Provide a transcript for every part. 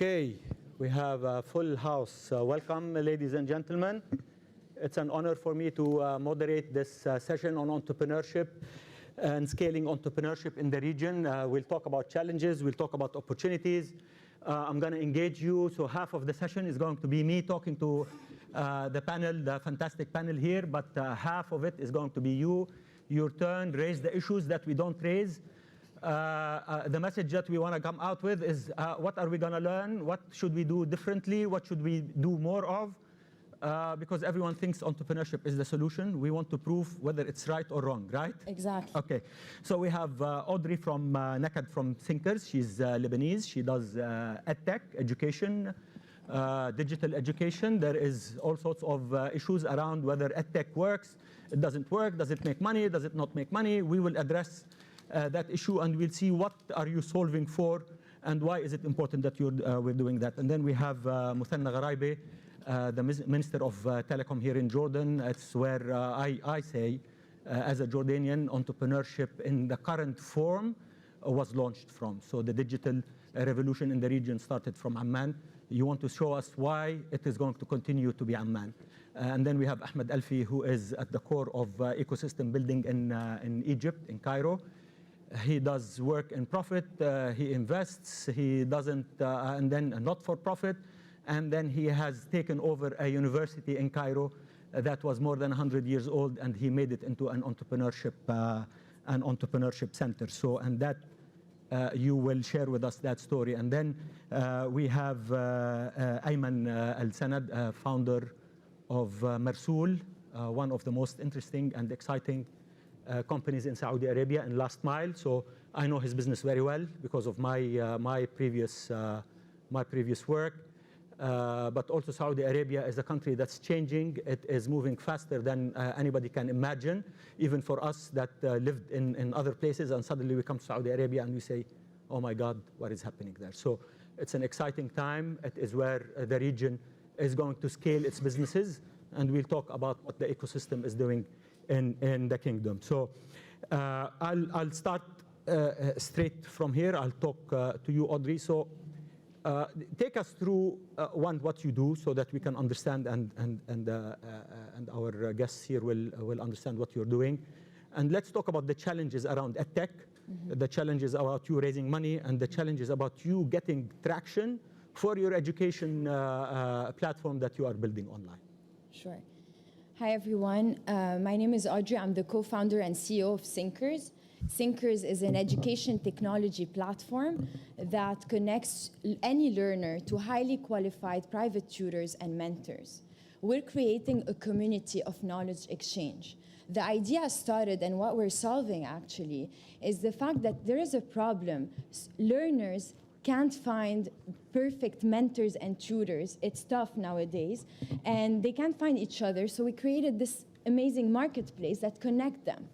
Okay, we have a full house. Welcome, ladies and gentlemen. It's an honor for me to moderate this session on entrepreneurship and scaling entrepreneurship in the region. We'll talk about challenges, we'll talk about opportunities. I'm going to engage you, so half of the session is going to be me talking to the panel, the fantastic panel here, but half of it is going to be you. Your turn, raise the issues that we don't raise. The message that we want to come out with is what are we going to learn? What should we do differently? What should we do more of? Because everyone thinks entrepreneurship is the solution. We want to prove whether it's right or wrong, right? Exactly. Okay. So we have Audrey from Nakad from Synkers. She's Lebanese. She does edtech, education, digital education. There is all sorts of issues around whether edtech works, it doesn't work, does it make money, does it not make money? We will address that issue, and we'll see what are you solving for and why is it important that we're doing that. And then we have Mothanna Gharaibeh, the Minister of Telecom here in Jordan. It's where I say, as a Jordanian, entrepreneurship in the current form was launched from. So the digital revolution in the region started from Amman. You want to show us why it is going to continue to be Amman. And then we have Ahmed Alfi, who is at the core of ecosystem building in Egypt, in Cairo. He does work in profit, he invests, he doesn't, and then not for profit. And then he has taken over a university in Cairo that was more than 100 years old, and he made it into an entrepreneurship center. So, and that you will share with us that story. And then we have Ayman Alsanad, founder of Mrsool, one of the most interesting and exciting companies in Saudi Arabia in last mile. So I know his business very well because of my previous work. But also Saudi Arabia is a country that's changing. It is moving faster than anybody can imagine, even for us that lived in other places, and suddenly we come to Saudi Arabia and we say, oh my God, what is happening there? So it's an exciting time. It is where the region is going to scale its businesses, and we'll talk about what the ecosystem is doing in the kingdom. So I'll start straight from here. I'll talk to you, Audrey. So take us through what you do so that we can understand, and our guests here will understand what you're doing. And let's talk about the challenges around edtech, the challenges about you raising money, and the challenges about you getting traction for your education platform that you are building online. Sure. Hi, everyone. My name is Audrey. I'm the co-founder and CEO of Synkers. Synkers is an education technology platform that connects any learner to highly qualified private tutors and mentors. We're creating a community of knowledge exchange. The idea started, and what we're solving actually, is the fact that there is a problem. Learners can't find perfect mentors and tutors. It's tough nowadays, and they can't find each other. So we created this amazing marketplace that connects them.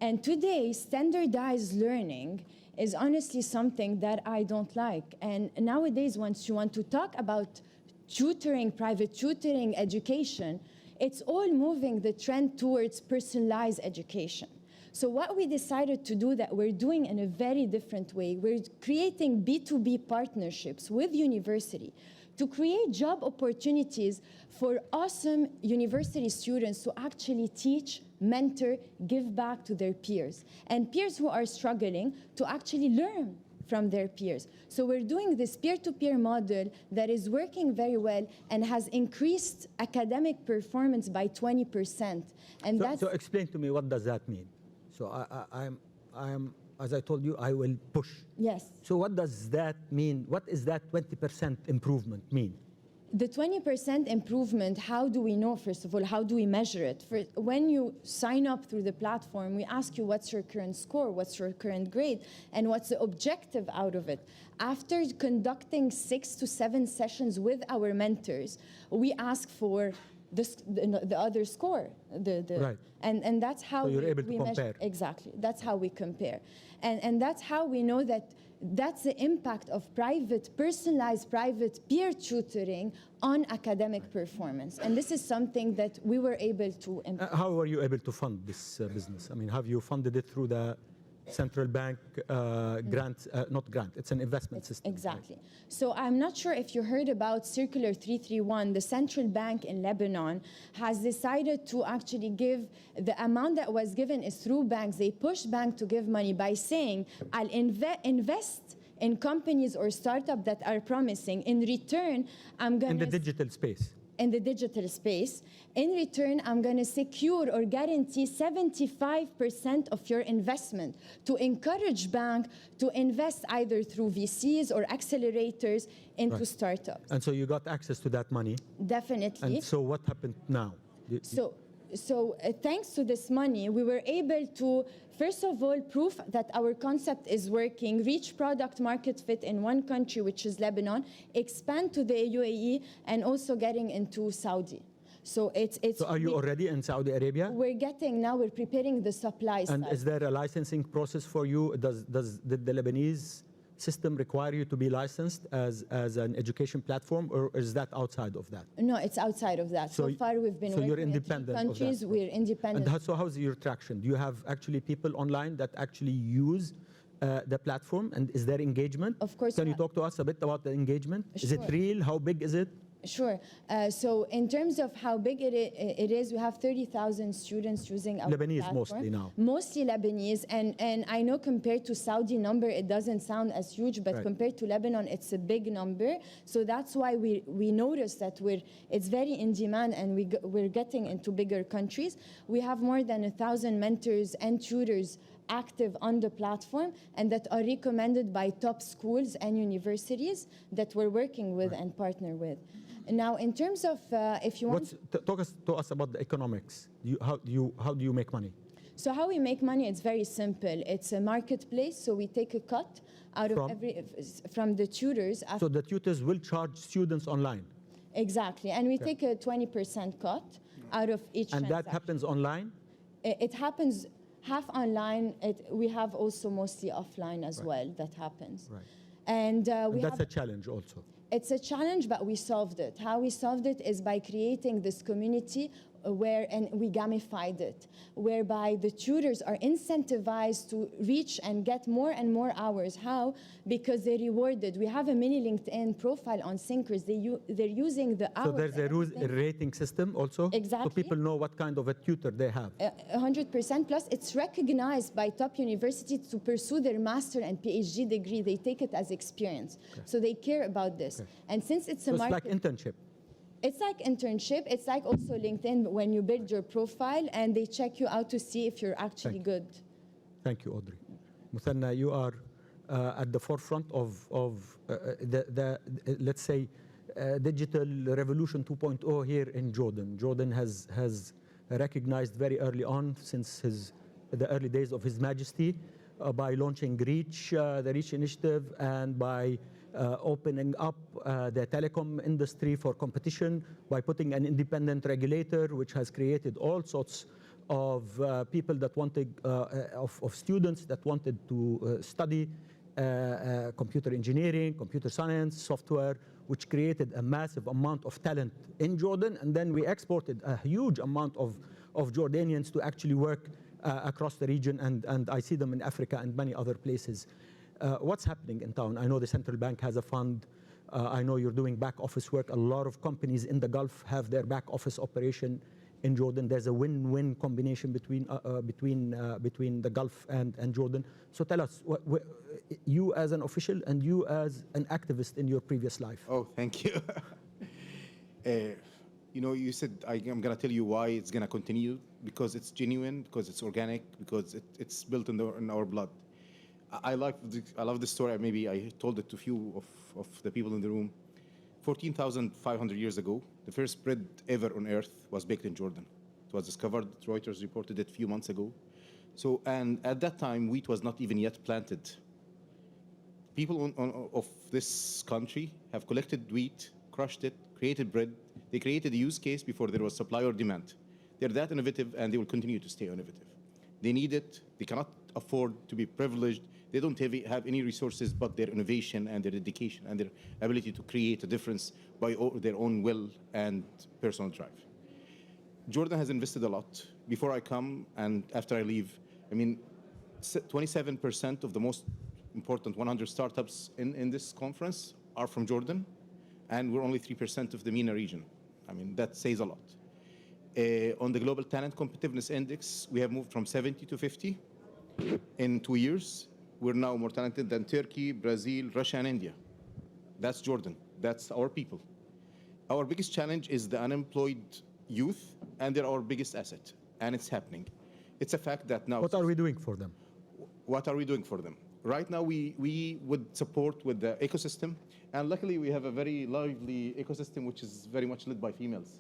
And today, standardized learning is honestly something that I don't like. And nowadays, once you want to talk about tutoring, private tutoring, education, it's all moving the trend towards personalized education. So what we decided to do that we're doing in a very different way, we're creating B2B partnerships with university to create job opportunities for awesome university students to actually teach, mentor, give back to their peers, and peers who are struggling to actually learn from their peers. So we're doing this peer-to-peer model that is working very well and has increased academic performance by 20%. And so explain to me, what does that mean? So I'm, as I told you, I will push. Yes. So what does that mean? What is that 20% improvement mean? The 20% improvement, how do we know, first of all, how do we measure it? When you sign up through the platform, we ask you what's your current score, what's your current grade, and what's the objective out of it. After conducting 6 to 7 sessions with our mentors, we ask for the other score. Right. And that's how so you're able to compare. measure. Exactly. That's how we compare. And that's how we know that that's the impact of personalized private peer tutoring on academic performance. And this is something that we were able to how were you able to fund this business? I mean, have you funded it through the central bank grant, not grant, it's an investment system. Exactly. So I'm not sure if you heard about Circular 331. The central bank in Lebanon has decided to actually give, the amount that was given is through banks. They push banks to give money by saying, I'll invest in companies or startups that are promising. In return, I'm going to... In the digital space. In the digital space. In return, I'm going to secure or guarantee 75% of your investment to encourage banks to invest either through VCs or accelerators into startups. And so you got access to that money. Definitely. And so what happened now? So thanks to this money, we were able to, first of all, prove that our concept is working, reach product market fit in one country, which is Lebanon, expand to the UAE, and also getting into Saudi. So So are you already in Saudi Arabia? We're preparing the supply side. And is there a licensing process for you? Did the Lebanese system require you to be licensed as an education platform, or is that outside of that? No, it's outside of that. So far, we've been working you're independent in 3 countries. of that. We're independent. And so how's your traction? Do you have actually people online that actually use the platform, and is there engagement? Of course. Can you talk to us a bit about the engagement? Is it real? How big is it? Sure. So in terms of how big it is, we have 30,000 students using our Lebanese platform. mostly now. Mostly Lebanese, and I know compared to Saudi number, it doesn't sound as huge, but compared to Lebanon, it's a big number. So that's why we noticed that it's very in demand, and we're getting into bigger countries. We have more than 1,000 mentors and tutors active on the platform, and that are recommended by top schools and universities that we're working with and partner with. Now, in terms of if you want... Talk to us about the economics. How do you make money? So how we make money, it's very simple. It's a marketplace, so we take a cut out of from the tutors. So the tutors will charge students online? Exactly, and we take a 20% cut out of each transaction. And that happens online? It happens half online. We have also mostly offline as well that happens. Right. And that's a challenge also. It's a challenge, but we solved it. How we solved it is by creating this community and we gamified it, whereby the tutors are incentivized to reach and get more and more hours. How? Because they're rewarded. We have a mini LinkedIn profile on Synkers. They're using the hours. So there's a rating system also? Exactly. So people know what kind of a tutor they have? 100%. Plus, it's recognized by top universities to pursue their master and PhD degree. They take it as experience. So they care about this. And since it's a market... It's like internship. It's like internship. It's like also LinkedIn when you build your profile and they check you out to see if you're actually good. Thank you, Audrey. Mothanna, you are at the forefront of the let's say, digital revolution 2.0 here in Jordan. Jordan has recognized very early on, since the early days of His Majesty, by launching Reach, the Reach initiative, and by opening up the telecom industry for competition, by putting an independent regulator, which has created all sorts of people that wanted, of students that wanted to study computer engineering, computer science, software, which created a massive amount of talent in Jordan. And then we exported a huge amount of Jordanians to actually work across the region, and I see them in Africa and many other places. What's happening in town? I know the central bank has a fund. I know you're doing back office work. A lot of companies in the Gulf have their back office operation in Jordan. There's a win-win combination between the Gulf and Jordan. So tell us, you as an official and you as an activist in your previous life. Oh, thank you. You know, you said I'm going to tell you why it's going to continue, because it's genuine, because it's organic, because it's built in our blood. I love the story. Maybe I told it to a few of the people in the room. 14,500 years ago, the first bread ever on earth was baked in Jordan. It was discovered. Reuters reported it a few months ago. So, and at that time, wheat was not even yet planted. People of this country have collected wheat, crushed it, created bread. They created a use case before there was supply or demand. They're that innovative, and they will continue to stay innovative. They need it. They cannot afford to be privileged. They don't have any resources but their innovation and their dedication and their ability to create a difference by their own will and personal drive. Jordan has invested a lot. Before I come and after I leave, I mean, 27% of the most important 100 startups in this conference are from Jordan, and we're only 3% of the MENA region. I mean, that says a lot. On the Global Talent Competitiveness Index, we have moved from 70 to 50 in 2 years. We're now more talented than Turkey, Brazil, Russia, and India. That's Jordan. That's our people. Our biggest challenge is the unemployed youth, and they're our biggest asset, and it's happening. It's a fact that now... What are we doing for them? What are we doing for them? Right now, we would support with the ecosystem, and luckily we have a very lively ecosystem which is very much led by females.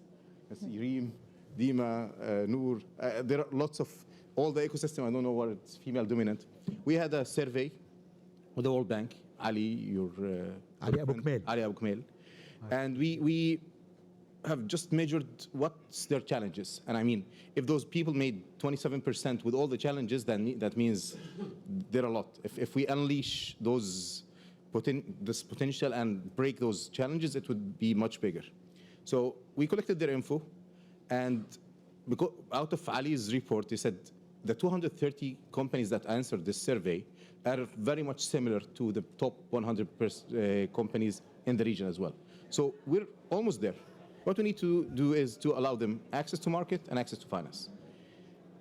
It's Reem, Dima, Noor. There are lots of, all the ecosystem, I don't know what it's female dominant. We had a survey with the World Bank, Ali Abu Kmail. And we have just measured what's their challenges. And I mean, if those people made 27% with all the challenges, then that means there are a lot. If we unleash this potential and break those challenges, it would be much bigger. So we collected their info, and because out of Ali's report, he said the 230 companies that answered this survey are very much similar to the top 100 companies in the region as well. So we're almost there. What we need to do is to allow them access to market and access to finance.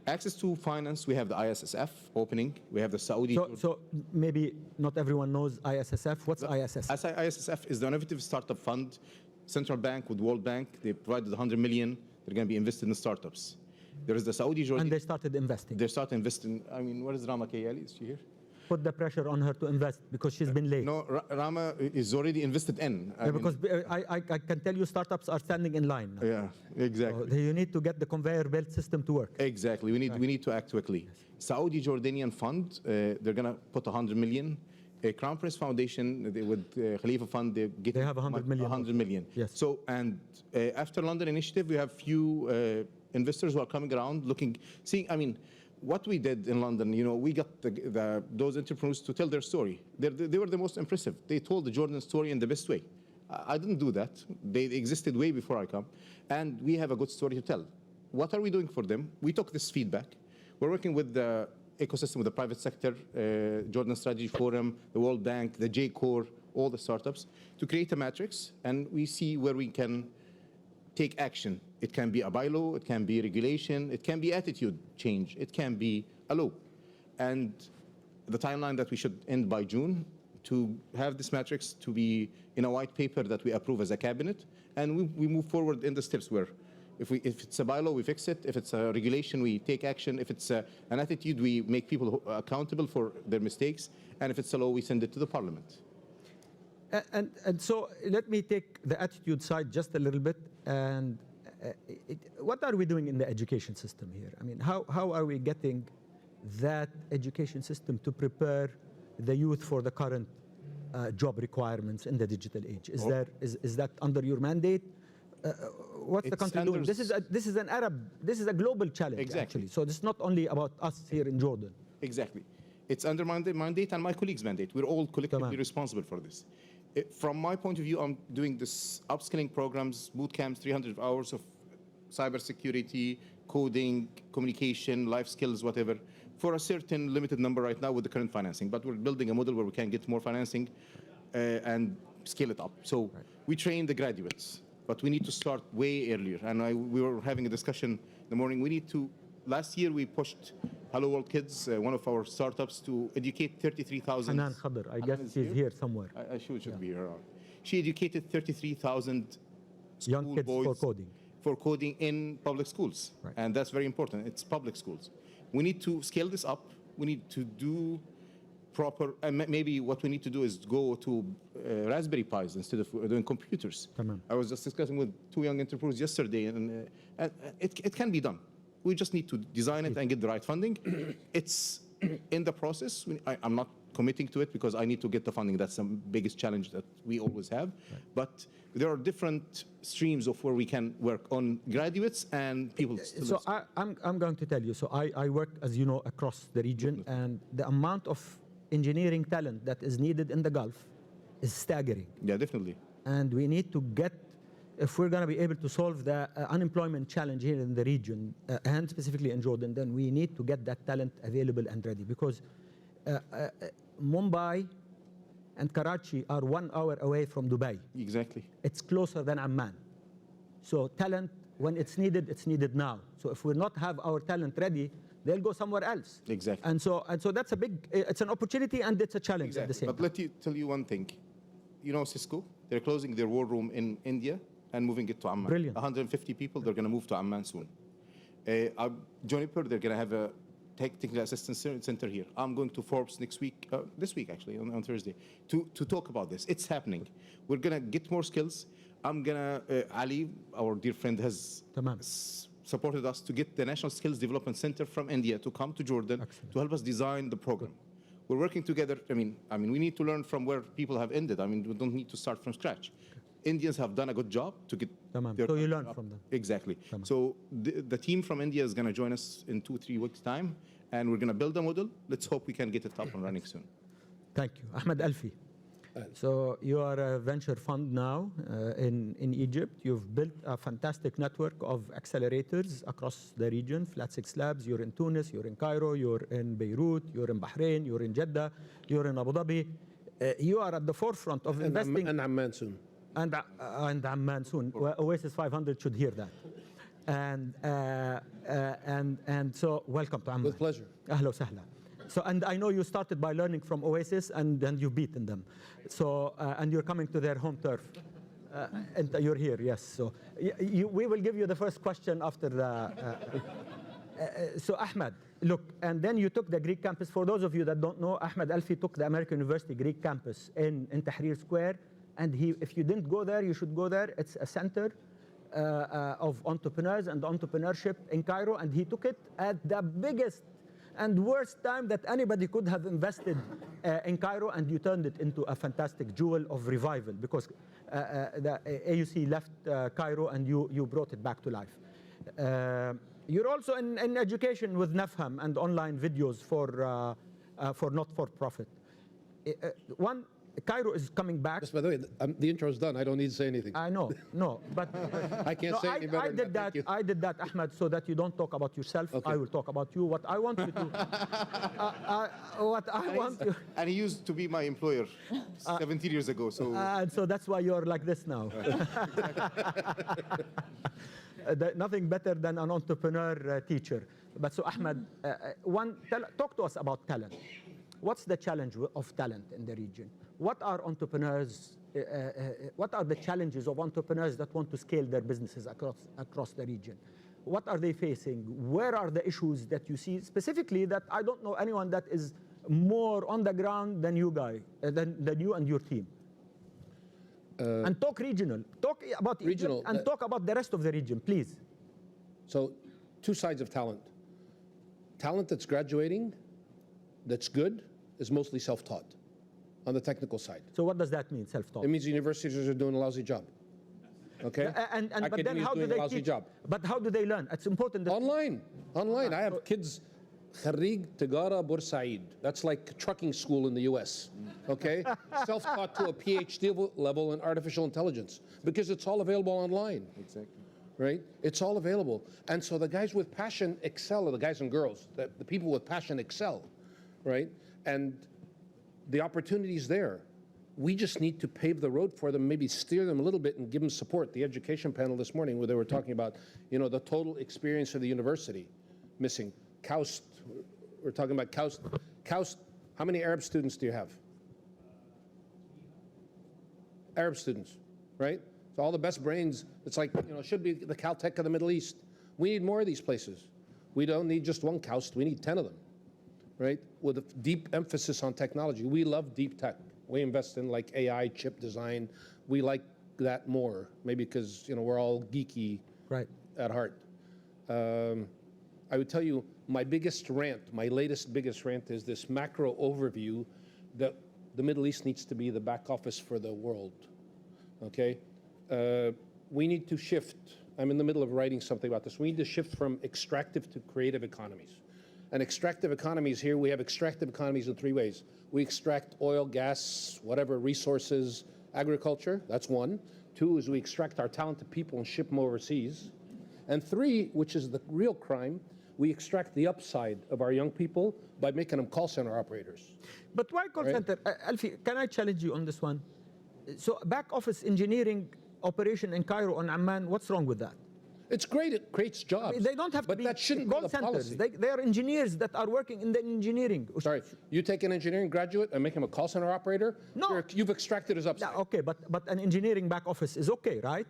Access to finance, we have the ISSF opening. We have the Saudi... So maybe not everyone knows ISSF. What's ISSF? ISSF is the Innovative Startup Fund. Central Bank with World Bank, they provided 100 million. They're going to be invested in startups. There is the Saudi Jordan. And they started investing. They started investing. I mean, where is Rama Kayali? Is she here? Put the pressure on her to invest because she's been late. No, Rama is already invested in. Because I can tell you startups are standing in line now. Yeah, exactly. So you need to get the conveyor belt system to work. Exactly. We need to act quickly. Saudi Jordanian fund, they're going to put 100 million. Crown Prince Foundation with Khalifa Fund, they have 100 million. 100 million. Yes. So, and after London Initiative, we have few investors who are coming around looking, seeing, I mean, what we did in London, you know, we got those entrepreneurs to tell their story. They were the most impressive. They told the Jordan story in the best way. I didn't do that. They existed way before I come. And we have a good story to tell. What are we doing for them? We took this feedback. We're working with the ecosystem, with the private sector, Jordan Strategy Forum, the World Bank, the J-Core, all the startups, to create a matrix, and we see where we can take action. It can be a bylaw, it can be regulation, it can be attitude change, it can be a law. And the timeline that we should end by June to have this matrix to be in a white paper that we approve as a cabinet, and we move forward in the steps where if it's a bylaw, we fix it. If it's a regulation, we take action. If it's an attitude, we make people accountable for their mistakes. And if it's a law, we send it to the parliament. And so let me take the attitude side just a little bit. And what are we doing in the education system here? I mean, how are we getting that education system to prepare the youth for the current job requirements in the digital age? Is that under your mandate? What's the country doing? This is a global challenge, exactly. Actually. So this is not only about us here in Jordan. Exactly. It's under my mandate and my colleagues' mandate. We're all collectively responsible for this. From my point of view, I'm doing this upskilling programs, boot camps, 300 hours of cybersecurity, coding, communication, life skills, whatever, for a certain limited number right now with the current financing. But we're building a model where we can get more financing and scale it up. So we train the graduates. But we need to start way earlier. And we were having a discussion in the morning. We need to, last year we pushed Hello World Kids, one of our startups, to educate 33,000. Hanan Khadr, I guess she's here somewhere. She should be here. She educated 33,000 young kids boys for coding in public schools. Right. And that's very important. It's public schools. We need to scale this up. We need to do proper, maybe what we need to do is go to Raspberry Pis instead of doing computers. I was just discussing with 2 young entrepreneurs yesterday, and it can be done. We just need to design it and get the right funding. It's in the process. I'm not committing to it because I need to get the funding. That's the biggest challenge that we always have. Right. But there are different streams of where we can work on graduates and people. So I'm going to tell you. So I work, as you know, across the region, and the amount of engineering talent that is needed in the Gulf is staggering. Yeah, definitely. And we need to get if we're going to be able to solve the unemployment challenge here in the region, and specifically in Jordan, then we need to get that talent available and ready, because Mumbai and Karachi are 1 hour away from Dubai. Exactly. It's closer than Amman. So talent, when it's needed now. So if we not have our talent ready, they'll go somewhere else. Exactly. And so that's a big, it's an opportunity and it's a challenge at the same But time. let me tell you one thing. You know Cisco? They're closing their war room in India and moving it to Amman. Brilliant. 150 people, they're going to move to Amman soon. Juniper, they're going to have a technical assistance center here. I'm going to Forbes next week, this week actually, on Thursday, to talk about this. It's happening. We're going to get more skills. I'm going to, Ali, our dear friend, has supported us to get the National Skills Development Center from India to come to Jordan. Excellent. To help us design the program. We're working together. I mean, we need to learn from where people have ended. I mean, we don't need to start from scratch. Indians have done a good job to get their so you learn up. from them. Exactly. So the team from India is going to join us in 2-3 weeks' time, and we're going to build a model. Let's hope we can get it up and running soon. Thank you. Ahmed Alfi. So you are a venture fund now in Egypt. You've built a fantastic network of accelerators across the region, Flat 6 Labs. You're in Tunis, you're in Cairo, you're in Beirut, you're in Bahrain, you're in Jeddah, you're in Abu Dhabi. You are at the forefront of investing. And Amman soon. And Amman soon. Oasis 500 should hear that. And so welcome to Amman. With pleasure. Ahla wa sahla. So, and I know you started by learning from Oasis, and then you've beaten them. So, and you're coming to their home turf. And you're here, yes. So, we will give you the first question after the. So, Ahmed, look, and then you took the Greek campus. For those of you that don't know, Ahmed Alfi took the American University Greek campus in Tahrir Square. And if you didn't go there, you should go there. It's a center of entrepreneurs and entrepreneurship in Cairo, and he took it at the biggest and worst time that anybody could have invested in Cairo, and you turned it into a fantastic jewel of revival, because the AUC left Cairo and you brought it back to life. You're also in education with Nafham and online videos for not-for-profit. Cairo is coming back. Just by the way, the intro is done. I don't need to say anything. I know, but I can't say any better. I did that, Ahmed, so that you don't talk about yourself. Okay. I will talk about you. What I want you to. And he used to be my employer 17 years ago. So. And so that's why you're like this now. Nothing better than an entrepreneur teacher. But so, Ahmed, talk to us about talent. What's the challenge of talent in the region? What are entrepreneurs? What are the challenges of entrepreneurs that want to scale their businesses across the region? What are they facing? Where are the issues that you see specifically that I don't know anyone that is more on the ground than you than you and your team? And talk regional. Talk about regional Egypt and talk about the rest of the region, please. So, two sides of talent. Talent that's graduating, that's good, is mostly self-taught on the technical side. So what does that mean, self-taught? It means universities are doing a lousy job. Okay? But then how do they teach? But how do they learn? It's important. Online. I have kids, Kharrig Tigara Bursaid. That's like trucking school in the US. Okay? Self-taught to a PhD level in artificial intelligence, because it's all available online. Exactly. Right? It's all available. And so the guys with passion excel, or the guys and girls, the people with passion excel. Right? And the opportunity's there. We just need to pave the road for them, maybe steer them a little bit and give them support. The education panel this morning, where they were talking about, the total experience of the university missing. KAUST, we're talking about KAUST. KAUST, how many Arab students do you have? Arab students, right? So all the best brains, it's like, should be the Caltech of the Middle East. We need more of these places. We don't need just one KAUST, we need 10 of them. Right, with a deep emphasis on technology. We love deep tech. We invest in like AI, chip design. We like that more, maybe because we're all geeky at heart. I would tell you my biggest rant, my latest biggest rant, is this macro overview that the Middle East needs to be the back office for the world. Okay, we need to shift. I'm in the middle of writing something about this. We need to shift from extractive to creative economies. And extractive economies here, we have extractive economies in 3 ways. We extract oil, gas, whatever, resources, agriculture, that's one. 2 is we extract our talented people and ship them overseas. And 3, which is the real crime, we extract the upside of our young people by making them call center operators. But why call center? Alfi, can I challenge you on this one? So back office engineering operation in Cairo and Amman, what's wrong with that? It's great, it creates jobs. They don't have to but be that shouldn't call be the centers. policy. They are engineers that are working in the engineering. Sorry, you take an engineering graduate and make him a call center operator? No. You've extracted his upside. Yeah, okay, but an engineering back office is okay, right?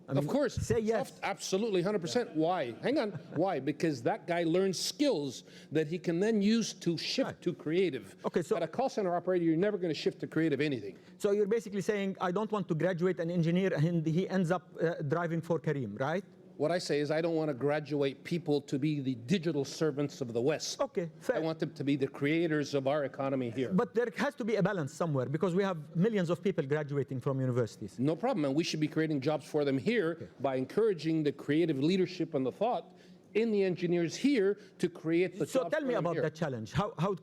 I mean, Of course. Say yes. Absolutely, 100%. Why? Hang on. Why? Because that guy learns skills that he can then use to shift to creative. Okay, so- At a call center operator, you're never going to shift to creative anything. So you're basically saying, I don't want to graduate an engineer and he ends up driving for Kareem, right? What I say is I don't want to graduate people to be the digital servants of the West. Okay, fair. I want them to be the creators of our economy here. But there has to be a balance somewhere because we have millions of people graduating from universities. No problem, and we should be creating jobs for them here by encouraging the creative leadership and the thought in the engineers here to create the So jobs tell me for them about here. that challenge. How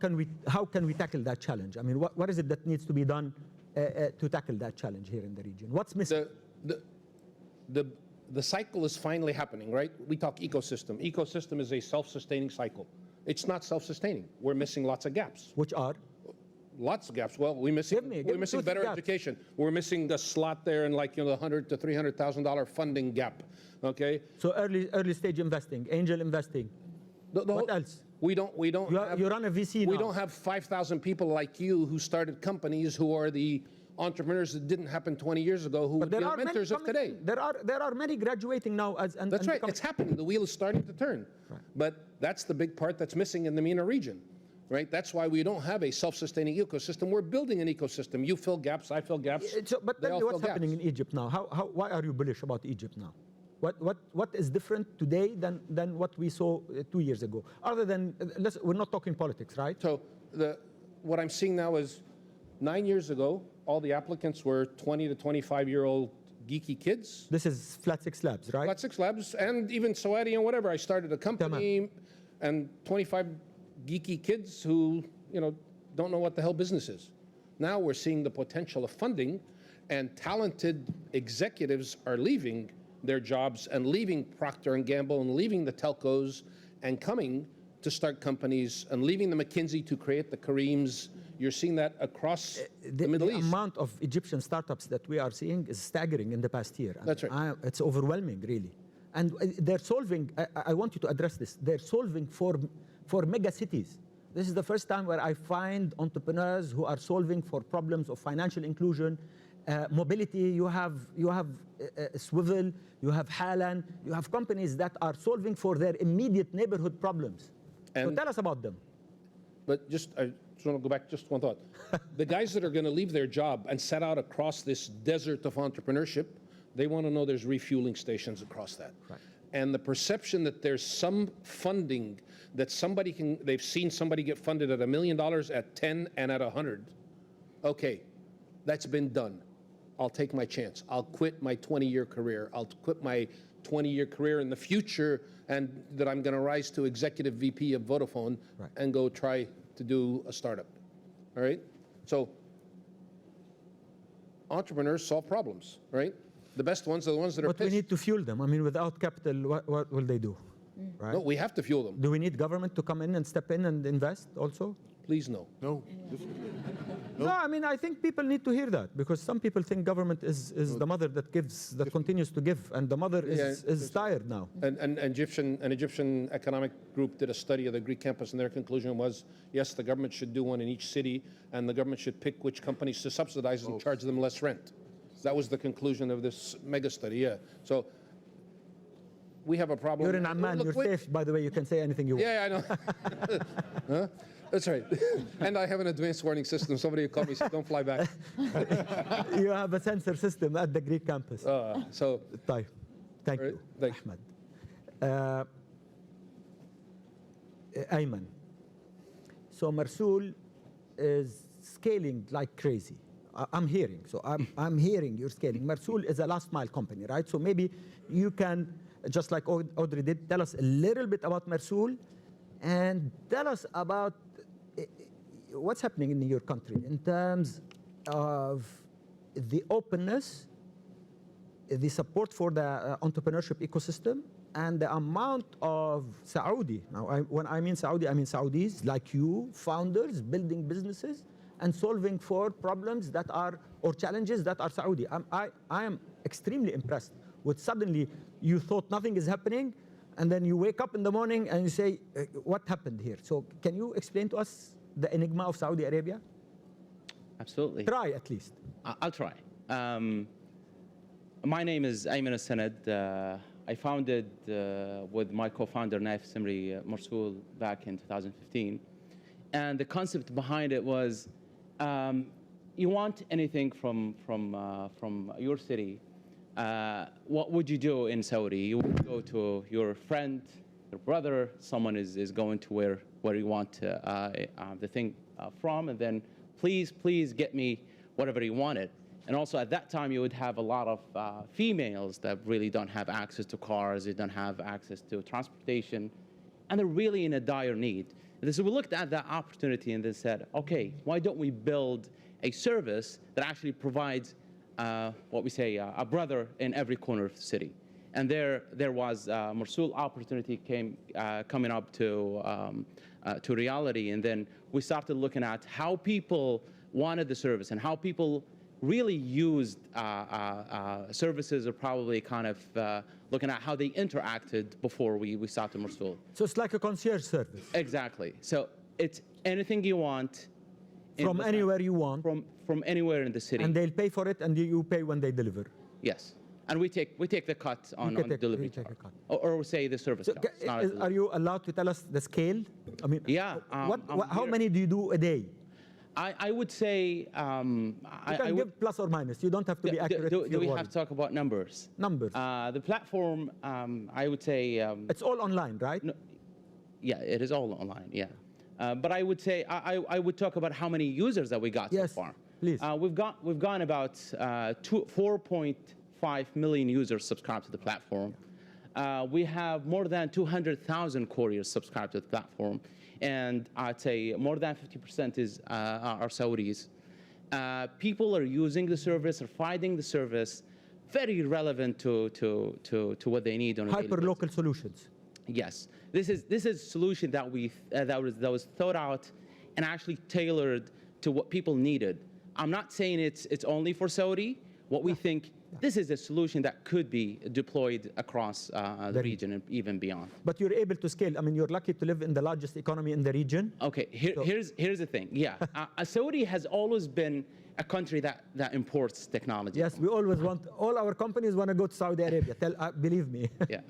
can we tackle that challenge? I mean, what is it that needs to be done to tackle that challenge here in the region? What's missing? The cycle is finally happening, right? We talk ecosystem. Ecosystem is a self-sustaining cycle. It's not self-sustaining. We're missing lots of gaps. Which are? Lots of gaps. Well, we're missing Give me two better gaps. education. We're missing a slot there in like the $100,000 to $300,000 funding gap. Okay. So early stage investing, angel investing. What else? We don't. You run a VC now. We don't have 5,000 people like you who started companies who are the entrepreneurs that didn't happen 20 years ago who would be the mentors of today. There are many graduating now and That's right. It's happening. The wheel is starting to turn. Right. But that's the big part that's missing in the MENA region. Right? That's why we don't have a self-sustaining ecosystem. We're building an ecosystem. You fill gaps, I fill gaps. But they tell all me what's fill happening gaps. in Egypt now. Why are you bullish about Egypt now? What is different today than what we saw 2 years ago? Other than, we're not talking politics, right? So what I'm seeing now is 9 years ago, all the applicants were 20 to 25-year-old geeky kids. This is Flat Six Labs, right? Flat Six Labs, and even Sawari and whatever. I started a company, and 25 geeky kids who, don't know what the hell business is. Now we're seeing the potential of funding, and talented executives are leaving their jobs and leaving Procter & Gamble and leaving the telcos and coming to start companies and leaving the McKinsey to create the Kareems. You're seeing that across the Middle East. The amount of Egyptian startups that we are seeing is staggering in the past year. That's right. It's overwhelming, really. And they're solving, I want you to address this, they're solving for mega cities. This is the first time where I find entrepreneurs who are solving for problems of financial inclusion, mobility. You have Swivel, you have Halan, you have companies that are solving for their immediate neighborhood problems. So And- tell us about them. But I just want to go back just one thought. The guys that are going to leave their job and set out across this desert of entrepreneurship, they want to know there's refueling stations across that. Right. And the perception that there's some funding that they've seen somebody get funded at $1 million, at 10, and at 100. Okay, that's been done. I'll take my chance. I'll quit my 20-year career. I'll quit my 20-year career in the future, and that I'm going to rise to executive VP of Vodafone and go try to do a startup. All right? So entrepreneurs solve problems, right? The best ones are the ones that are But we pissed. need to fuel them. I mean, without capital, what will they do? Right? No, we have to fuel them. Do we need government to come in and step in and invest also? Please no. No. No, I mean, I think people need to hear that because some people think government is the mother that gives, that continues to give, and the mother is tired now. An Egyptian economic group did a study of the Greek campus, and their conclusion was, yes, the government should do one in each city, and the government should pick which companies to subsidize and charge them less rent. That was the conclusion of this mega study, yeah. So we have a problem. You're in Amman, Look, you're wait. safe, by the way, you can say anything you want. Yeah, I know. Huh? That's right. And I have an advanced warning system. Somebody called me, said, don't fly back. You have a sensor system at the Greek campus. So, طيب. Thank Right, you, thank Ahmed. Ayman. So Mrsool is scaling like crazy. I'm hearing. So I'm hearing you're scaling. Mrsool is a last mile company, right? So maybe you can, just like Audrey did, tell us a little bit about Mrsool and tell us about what's happening in your country in terms of the openness the support for the entrepreneurship ecosystem and the amount of Saudi. Now, when I mean Saudi, I mean Saudis like you, founders building businesses and solving for problems that are, or challenges that are Saudi. I am extremely impressed with suddenly you thought nothing is happening, and then you wake up in the morning and you say, what happened here? So can you explain to us the enigma of Saudi Arabia? Absolutely. Try at least. I'll try. My name is Ayman Alsanad. I founded with my co-founder Naif Simri Mrsool back in 2015. And the concept behind it was, you want anything from your city, what would you do in Saudi? You would go to your friend, your brother, someone is going to where you want the thing from, and then please get me whatever you wanted. And also at that time, you would have a lot of females that really don't have access to cars, they don't have access to transportation, and they're really in a dire need. And so we looked at that opportunity and then said, okay, why don't we build a service that actually provides what we say, a brother in every corner of the city. And there was Mrsool opportunity coming up to reality, and then we started looking at how people wanted the service and how people really used services, or probably kind of looking at how they interacted before we started Mrsool. So it's like a concierge service. Exactly. So it's anything you want. From anywhere you want. From anywhere in the city. And they'll pay for it, and you pay when they deliver. Yes. And we take the cut on the delivery charge. Or say the service charge. Are you allowed to tell us the scale? I mean, yeah. How many do you do a day? I would say... you can give plus or minus. You don't have to be accurate. Do we have to talk about numbers? Numbers. The platform, I would say... it's all online, right? No, yeah, it is all online, yeah. But I would say, I would talk about how many users that we got so far. Please. We've gone about 4.5 million users subscribed to the platform. We have more than 200,000 couriers subscribed to the platform. And I'd say more than 50% are Saudis. People are using the service, are finding the service very relevant to what they need on a daily basis. Hyper-local solutions. Yes, this is a solution that was thought out and actually tailored to what people needed. I'm not saying it's only for Saudi. What we think, this is a solution that could be deployed across the region and even beyond. But you're able to scale. I mean, you're lucky to live in the largest economy in the region. Okay, here's the thing. Yeah, Saudi has always been a country that imports technology. Yes, we always want, all our companies want to go to Saudi Arabia. Believe me. Yeah,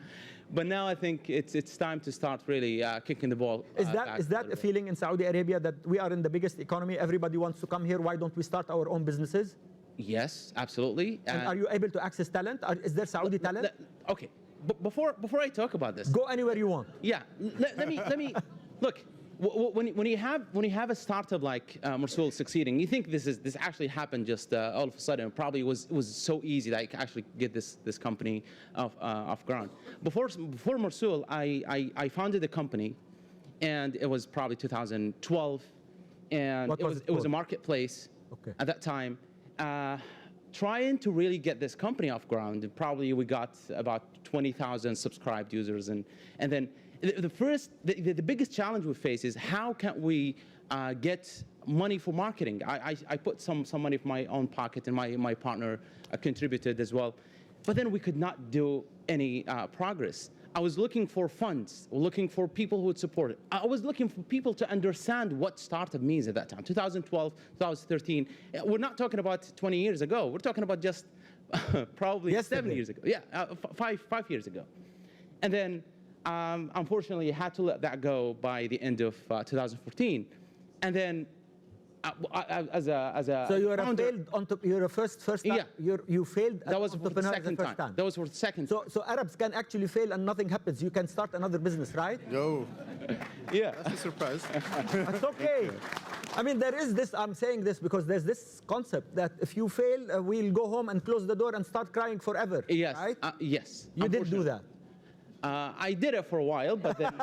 but now I think it's time to start really kicking the ball. Is that a feeling in Saudi Arabia that we are in the biggest economy? Everybody wants to come here. Why don't we start our own businesses? Yes, absolutely. And are you able to access talent? Is there Saudi talent? Okay, but before I talk about this, go anywhere you want. Yeah, let me look. When you have a startup like Mrsool succeeding, you think this actually happened just all of a sudden. Probably was so easy that I could actually get this company off ground. Before Mrsool, I founded the company, and it was probably 2012, and it was a marketplace at that time. Trying to really get this company off ground, and probably we got about 20,000 subscribed users, and then the biggest challenge we face is how can we get money for marketing. I put some money from my own pocket, and my partner contributed as well, but then we could not do any progress. I was looking for funds, looking for people who would support it. I was looking for people to understand what startup means at that time, 2012, 2013. We're not talking about 20 years ago. We're talking about just probably 7 years ago. Yeah, 5 years ago. And then, unfortunately, I had to let that go by the end of 2014. And then, so you are you're a first time. Yeah. You failed. That was for the second time. That was for the second. So Arabs can actually fail and nothing happens. You can start another business, right? Yo. Yeah. That's a surprise. That's okay. I mean, there is this. I'm saying this because there's this concept that if you fail, we'll go home and close the door and start crying forever. Yes. Right? Yes. You did do that. I did it for a while, but then.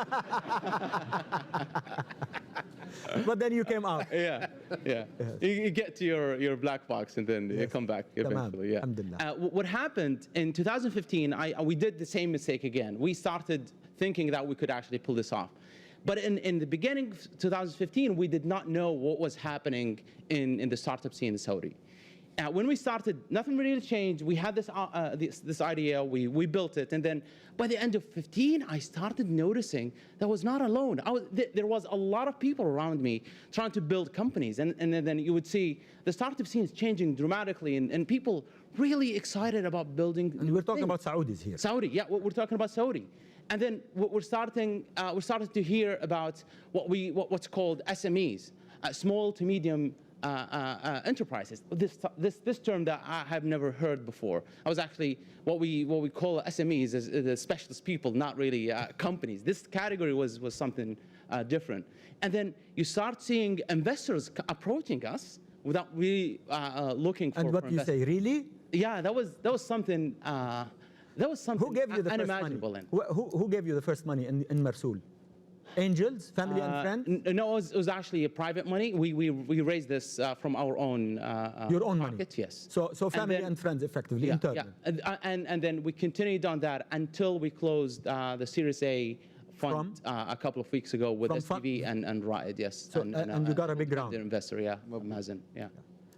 But then you came out. Yeah. Yeah. You get to your black box and then you come back eventually. Yeah. Alhamdulillah. What happened in 2015, we did the same mistake again. We started thinking that we could actually pull this off. But in the beginning of 2015, we did not know what was happening in the startup scene in Saudi. When we started, nothing really changed. We had this idea, we built it, and then by the end of 15, I started noticing that I was not alone. There was a lot of people around me trying to build companies, and then you would see the startup scene is changing dramatically, and people really excited about building. And we're talking about Saudis here. Saudi, yeah, we're talking about Saudi. And then we're starting to hear about what's called SMEs, small to medium enterprises. This term that I have never heard before. I was actually what we call SMEs as the specialist people, not really companies. This category was something different. And then you start seeing investors approaching us without really looking for. And what you say, really? Yeah, that was something. That was something Who gave you the first money? unimaginable. Who gave you the first money in Mrsool? Angels, family and friends? No, it was actually a private money. We raised this from our own Your own pocket, money? Yes. So family then- and friends, effectively, Yeah, internal. yeah. And then we continued on that until we closed the Series A fund a couple of weeks ago with From STV and Ride, yes. So, and you got a big round. The investor, yeah, Mazen, yeah.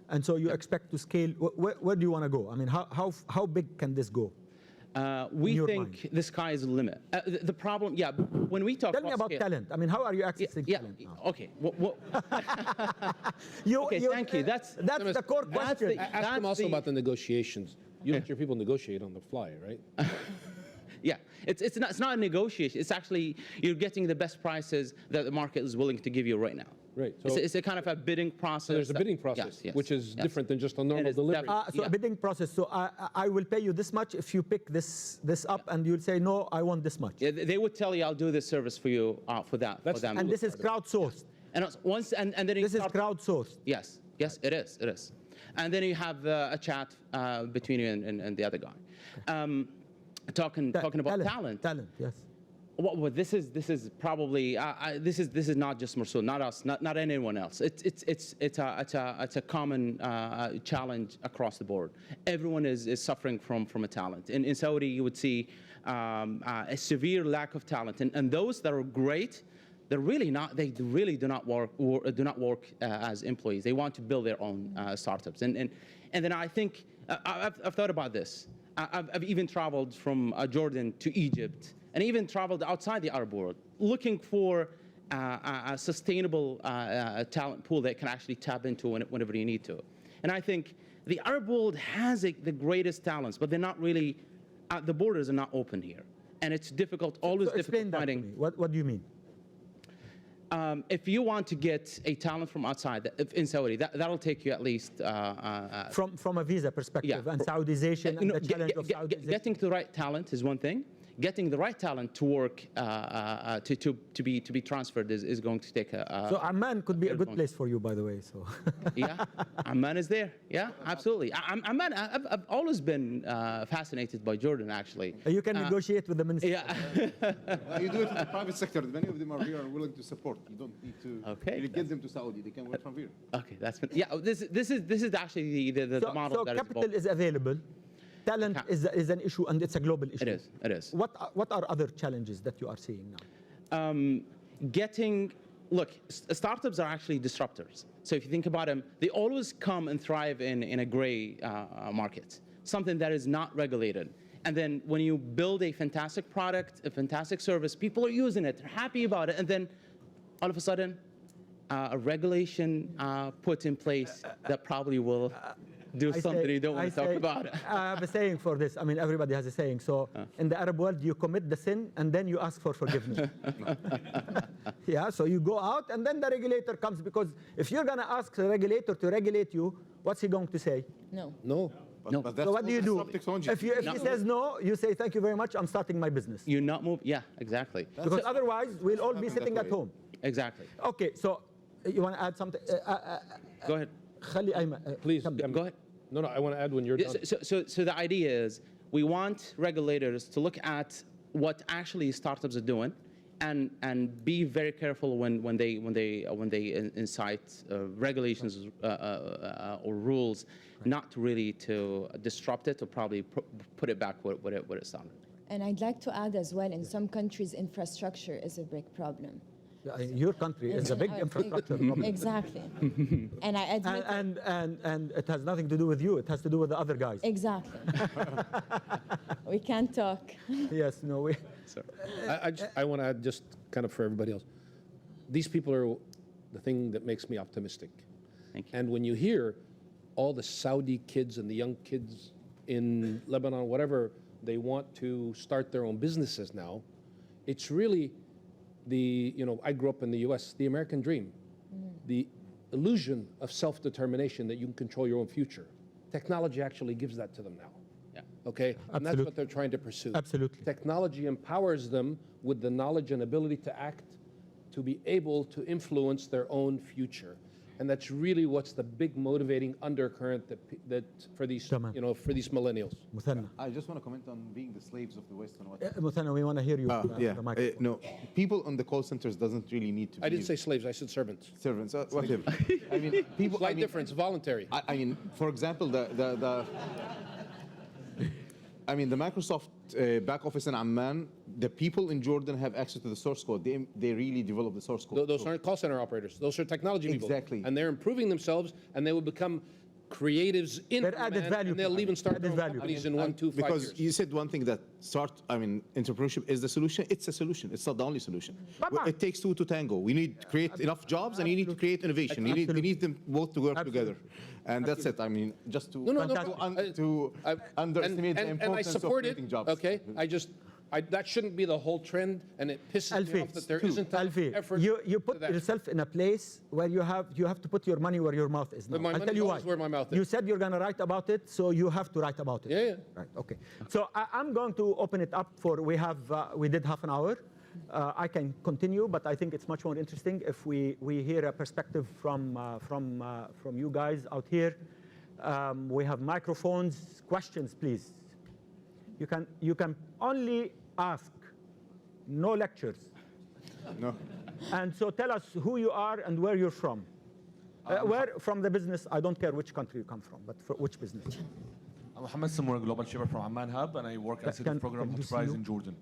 And so you expect to scale. Where do you want to go? I mean, how big can this go? We your think mind? the sky is the limit. The problem, yeah, when we talk Tell me about scale- talent. I mean, how are you accessing Yeah, talent now? okay. Okay, thank you. That's the core that's question. the- Ask them That's also the- about the negotiations. You let your people negotiate on the fly, right? Yeah, it's not a negotiation. It's actually you're getting the best prices that the market is willing to give you right now. Right. It's a kind of a bidding process. So there's a that- bidding process, yes, which is yes. different than just a It normal is delivery. definitely- So yeah. a bidding process. So I will pay you this much if you pick this up, and you'll say no, I want this much. Yeah, they would tell you, I'll do this service for you for that. That's- for them. And this is crowdsourced. And once and then you This is start- crowdsourced. Yes, yes, it is. And then you have a chat between you and the other guy. Talking about talent. Talent, yes. Well, this is probably this is not just Mrsool, not us, not anyone else. It's a common challenge across the board. Everyone is suffering from a talent. In Saudi, you would see a severe lack of talent, and those that are great, they're really not. They really do not work as employees. They want to build their own startups, and then I think I've thought about this. I've even traveled from Jordan to Egypt, and even traveled outside the Arab world, looking for a sustainable talent pool that can actually tap into whenever you need to. And I think the Arab world has the greatest talents, but they're not really. The borders are not open here, and it's difficult. Always So explain difficult that to finding. me. What do you mean? If you want to get a talent from outside in Saudi, that'll take you at least. From a visa perspective Yeah. and Saudization and the challenge of Saudization. Getting the right talent is one thing. Getting the right talent to work to be transferred is going to take a. So Amman could be a good long- place for you, by the way. So Yeah, Amman is there. Yeah, absolutely. Amman, I've always been fascinated by Jordan, actually. you can negotiate with the minister. Yeah. You do it in the private sector. Many of them are here and willing to support. You don't need to Okay. really get them to Saudi. They can work from here. Okay, yeah. This is actually the model So that is capital evolving. is available. Talent is an issue, and it's a global issue. It is. What are other challenges that you are seeing now? Look, startups are actually disruptors. So if you think about them, they always come and thrive in a gray market, something that is not regulated. And then when you build a fantastic product, a fantastic service, people are using it, they're happy about it, and then all of a sudden, a regulation put in place that probably will do something you don't want to talk about. I have a saying for this. I mean, everybody has a saying. So in the Arab world, you commit the sin and then you ask for forgiveness. Yeah, so you go out and then the regulator comes, because if you're going to ask the regulator to regulate you, what's he going to say? No. No. But that's So what do you do? disruptive technology. If he says no, you say, thank you very much, I'm starting my business. You not move, yeah, exactly. Because otherwise, we'll all be sitting at home. Exactly. Okay, so you want to add something? Go ahead. خلي أيمن. Please. Go ahead. No, I want to add when you're Yeah, done. so the idea is we want regulators to look at what actually startups are doing and be very careful when they incite regulations or rules, not really to disrupt it or probably put it back where it started. And I'd like to add as well, in some countries, infrastructure is a big problem. Yeah, your country is a big infrastructure problem. Exactly. And I admit And it has nothing to do with you. It has to do with the other guys. exactly. We can't talk. Yes, no, we. I want to add just kind of for everybody else. These people are the thing that makes me optimistic. Thank you. And when you hear all the Saudi kids and the young kids in Lebanon, whatever, they want to start their own businesses now, it's really I grew up in the US, the American dream, the illusion of self-determination that you can control your own future. Technology actually gives that to them now. Yeah. Okay? And that's what they're trying to pursue. Absolutely. Technology empowers them with the knowledge and ability to act, to be able to influence their own future. And that's really what's the big motivating undercurrent that for these, Tamam. for these millennials. Mothanna. I just want to comment on being the slaves of the West and what. Mothanna, we want to hear you. No, people on the call centers doesn't really need to. I didn't say slaves, I said servants. servants. Whatever. I mean, people. Slight difference, voluntary. I mean, for example, the Microsoft back office in Amman, the people in Jordan have access to the source code. They really develop the source code. Those aren't call center operators. Those are technology people. Exactly. And they're improving themselves, and they will become creatives in They're added Amman, value. and they'll even start their Added own value. companies in 1, 2, 5 Because years. you said one thing that entrepreneurship is the solution. It's a solution. It's not the only solution. Come It takes two to tango. We need to create enough jobs, and you need to create innovation. You need them both to work together. And that's it. I mean, just to to underestimate the and I importance of support creating it. jobs. Okay, that shouldn't be the whole trend, and it pisses me off that there isn't enough Alfi, effort. you put to that. yourself in a place where you have to put your money where your mouth is. Now. But my I'll money's tell you why. always where my mouth is. You said you're going to write about it, so you have to write about it. Yeah. Right. Okay. So I'm going to open it up for. We did half an hour. I can continue, but I think it's much more interesting if we hear a perspective from you guys out here. We have microphones. Questions, please. You can only ask. No lectures. No. And so tell us who you are and where you're from. Where from the business, I don't care which country you come from, but for which business. I'm Ahmed, a global shipper from Amman Hub, and I work as a program enterprise in Jordan.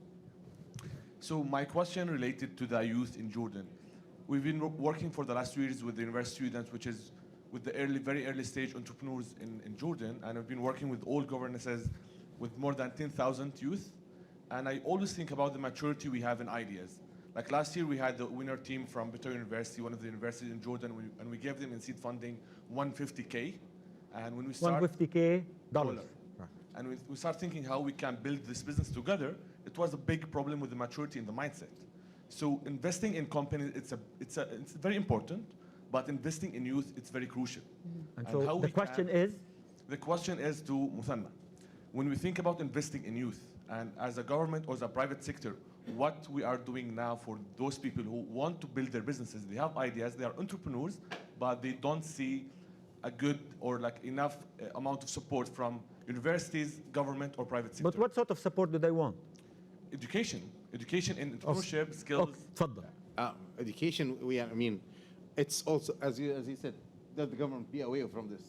So my question related to the youth in Jordan. We've been working for the last 2 years with the university students, which is with the very early stage entrepreneurs in Jordan, and I've been working with all governesses with more than 10,000 youth. And I always think about the maturity we have in ideas. Like last year, we had the winner team from Beto University, one of the universities in Jordan, and we gave them in seed funding $150K. And when we start $150K. And we start thinking how we can build this business together, it was a big problem with the maturity and the mindset. So investing in companies, it's very important, but investing in youth, it's very crucial. And so the question is? The question is to Mothanna. When we think about investing in youth, and as a government or as a private sector, what we are doing now for those people who want to build their businesses, they have ideas, they are entrepreneurs, but they don't see a good or enough amount of support from universities, government, or private sector. But what sort of support do they want? Education in entrepreneurship, skills. Education, it's also, as you said, that the government be aware from this.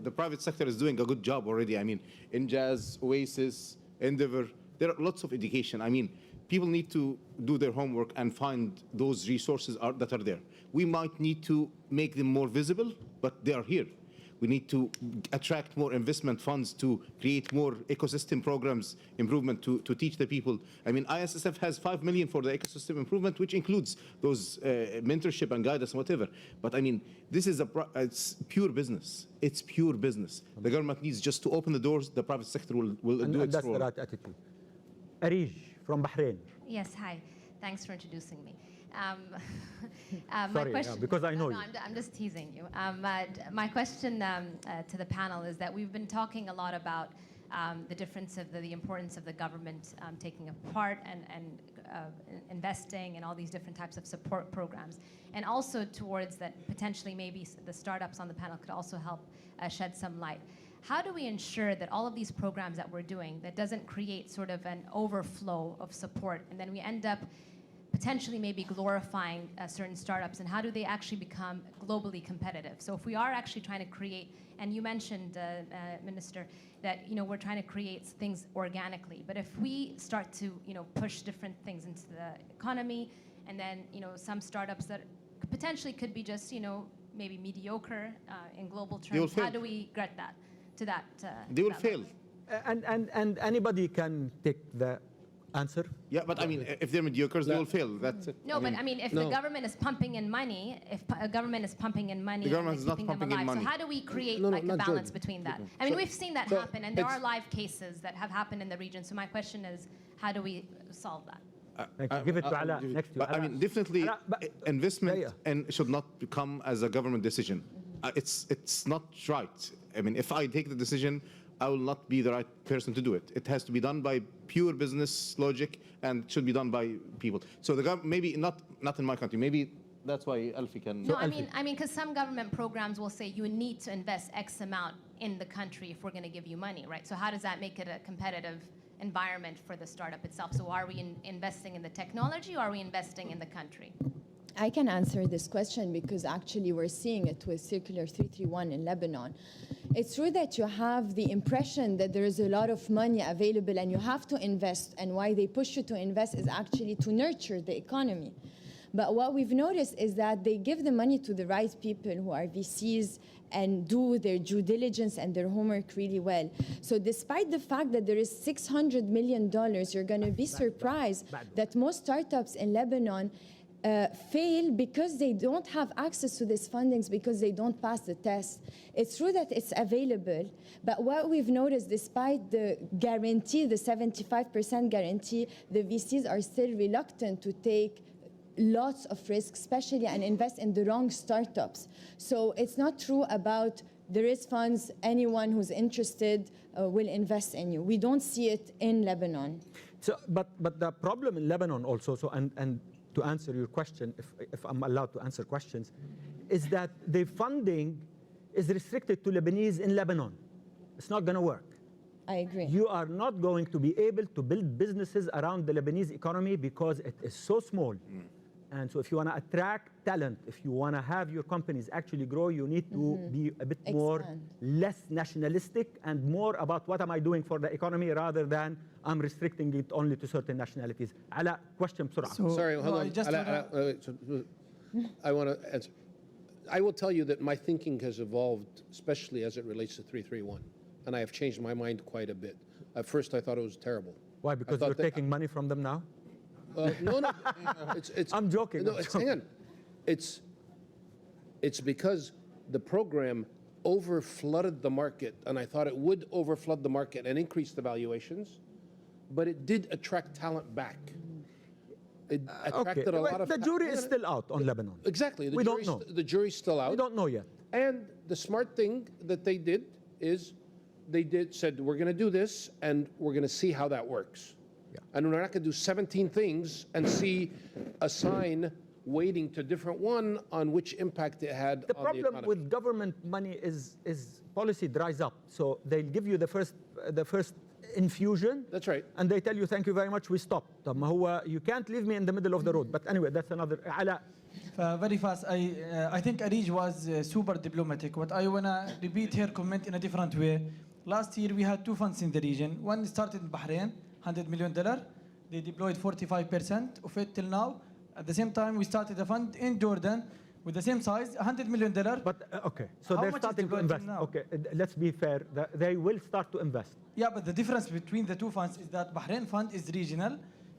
The private sector is doing a good job already. Injaz, Oasis, Endeavor, there are lots of education. People need to do their homework and find those resources that are there. We might need to make them more visible, but they are here. We need to attract more investment funds to create more ecosystem programs, improvement to teach the people. ISSF has 5 million for the ecosystem improvement, which includes those mentorship and guidance and whatever. But this is it's pure business. It's pure business. The government needs just to open the doors. The private sector will do its that's role. the right attitude. Arij from Bahrain. Yes, hi. Thanks for introducing me. Sorry, because I know you. I'm just teasing you. My question to the panel is that we've been talking a lot about the difference of the importance of the government taking a part and investing in all these different types of support programs, and also towards that potentially maybe the startups on the panel could also help shed some light. How do we ensure that all of these programs that we're doing, that doesn't create sort of an overflow of support, and then we end up potentially maybe glorifying certain startups, and how do they actually become globally competitive? So if we are actually trying to create, and you mentioned, Minister, that we're trying to create things organically, but if we start to push different things into the economy, and then some startups that potentially could be just maybe mediocre in global terms, how do we get that to that? They will fail. And anybody can take the answer. Yeah, but I mean, if they're mediocres, they will fail. That's it. No, but I mean, if the government is pumping in money, a government is pumping in money, The government and is not keeping them pumping in alive. money. So how do we create No, like a not balance good. between that? I mean, we've seen that so happen, and there it's- are live cases that have happened in the region. So my question is, how do we solve that? Thank you. Give it to Ala next to you. But I Ala. mean, definitely, Ala, but- investment Yeah, and should not come as a government decision. It's not right. I mean, if I take the decision, I will not be the right person to do it. It has to be done by pure business logic and should be done by people. So the government, maybe not in my country. Maybe that's why Alfi can. No, I mean, because some government programs will say you need to invest X amount in the country if we're going to give you money, right? So how does that make it a competitive environment for the startup itself? So are we investing in the technology, or are we investing in the country? I can answer this question because actually we're seeing it with Circular 331 in Lebanon. It's true that you have the impression that there is a lot of money available and you have to invest, and why they push you to invest is actually to nurture the economy. But what we've noticed is that they give the money to the right people who are VCs and do their due diligence and their homework really well. So despite the fact that there is $600 million, you're going to be surprised that most startups in Lebanon fail because they don't have access to these fundings, because they don't pass the test. It's true that it's available, but what we've noticed, despite the guarantee, the 75% guarantee, the VCs are still reluctant to take lots of risk, especially, and invest in the wrong startups. So it's not true about there is funds, anyone who's interested will invest in you. We don't see it in Lebanon. So, but the problem in Lebanon also, so and to answer your question, if I'm allowed to answer questions, is that the funding is restricted to Lebanese in Lebanon. It's not going to work. I agree. You are not going to be able to build businesses around the Lebanese economy because it is so small. And so if you want to attract talent, if you want to have your companies actually grow, you need to be a bit more, less nationalistic and more about what am I doing for the economy rather than I'm restricting it only to certain nationalities. Ala, question بسرعة. Sorry, hold on. I want to answer. I will tell you that my thinking has evolved, especially as it relates to 331, and I have changed my mind quite a bit. At first, I thought it was terrible. Why? Because you're taking money from them now? No. I'm joking. No, hang on. It's because the program overflooded the market, and I thought it would overflood the market and increase the valuations, but it did attract talent back. It attracted a lot of. The jury is still out on Lebanon. Exactly. We don't know. The jury's still out. We don't know yet. And the smart thing that they did is said, we're going to do this, and we're going to see how that works. Yeah. And we're not going to do 17 things and see a sign weighting to different one on which impact it had The on the economy. problem with government money is policy dries up. So they'll give you the first infusion. That's right. And they tell you, thank you very much, we stopped. You can't leave me in the middle of the road. But anyway, that's another. Ala. Very fast. I think Arij was super diplomatic. What I want to repeat her comment in a different way. Last year, we had two funds in the region. One started in Bahrain, $100 million. They deployed 45% of it till now. At the same time, we started a fund in Jordan with the same size, $100 million. But, okay, so How they're much is starting to deployed invest. till now? Okay, let's be fair. They will start to invest. Yeah, but the difference between the two funds is that Bahrain fund is regional.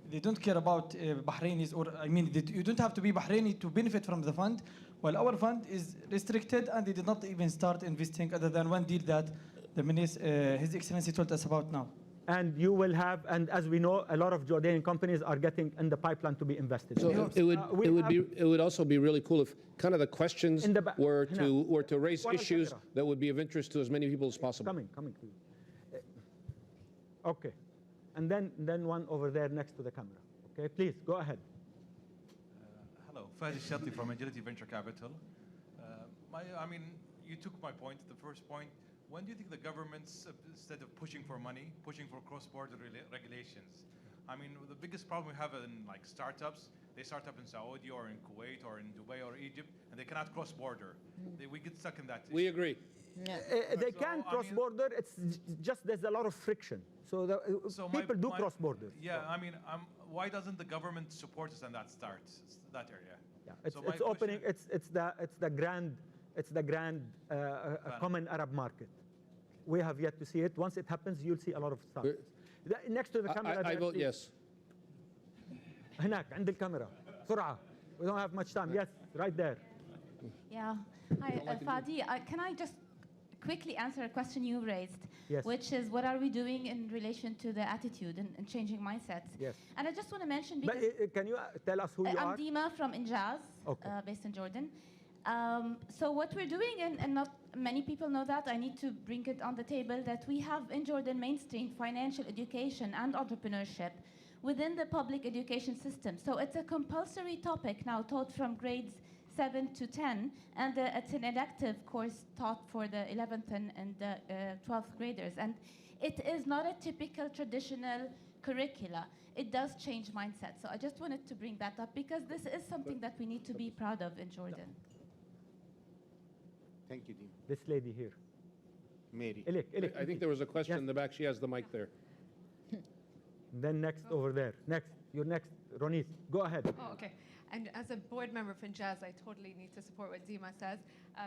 They don't care about Bahrainis, or I mean, you don't have to be Bahraini to benefit from the fund, while our fund is restricted and they did not even start investing other than one deal that His Excellency told us about now. And you will have, and as we know, a lot of Jordanian companies are getting in the pipeline to be invested. So it would also be really cool if kind of the questions were to raise issues that would be of interest to as many people as possible. Coming to you. Okay, and then one over there next to the camera. Okay, please go ahead. Hello, Fadi from Agility Venture Capital. You took my point, the first point. When do you think the governments, instead of pushing for money, pushing for cross-border regulations, I mean, the biggest problem we have in like startups, they start up in Saudi or in Kuwait or in Dubai or Egypt, and they cannot cross border. We get stuck in that. We agree. They can cross border. It's just there's a lot of friction. So people do cross border. Yeah, I mean, why doesn't the government support us in that area? Yeah, it's So my opening. question- It's the grand common Arab market. We have yet to see it. Once it happens, you'll see a lot of stuff. Next to the camera. I vote yes. هناك عند الكاميرا بسرعة. We don't have much time. Yes, right there. Yeah. Hi, Fadi. Can I just quickly answer a question you raised, Yes. which is what are we doing in relation to the attitude and changing mindsets? Yes. And I just want to mention But because can you tell us who you I'm are? Dima from Injaz, Okay. based in Jordan. So what we're doing, and not many people know that, I need to bring it on the table, that we have in Jordan mainstream financial education and entrepreneurship within the public education system. So it's a compulsory topic now taught from grades 7 to 10, and it's an elective course taught for the 11th and the 12th graders. And it is not a typical traditional curricula. It does change mindset. So I just wanted to bring that up because this is something that we need to be proud of in Jordan. Thank you, Dean. This lady here. Mary. إليك. I think there was a question Yes. in the back. She has the mic there. Then next over there. Next. You're next. Ronit, go ahead. Oh, okay. And as a board member for Injaz, I totally need to support what Dima says.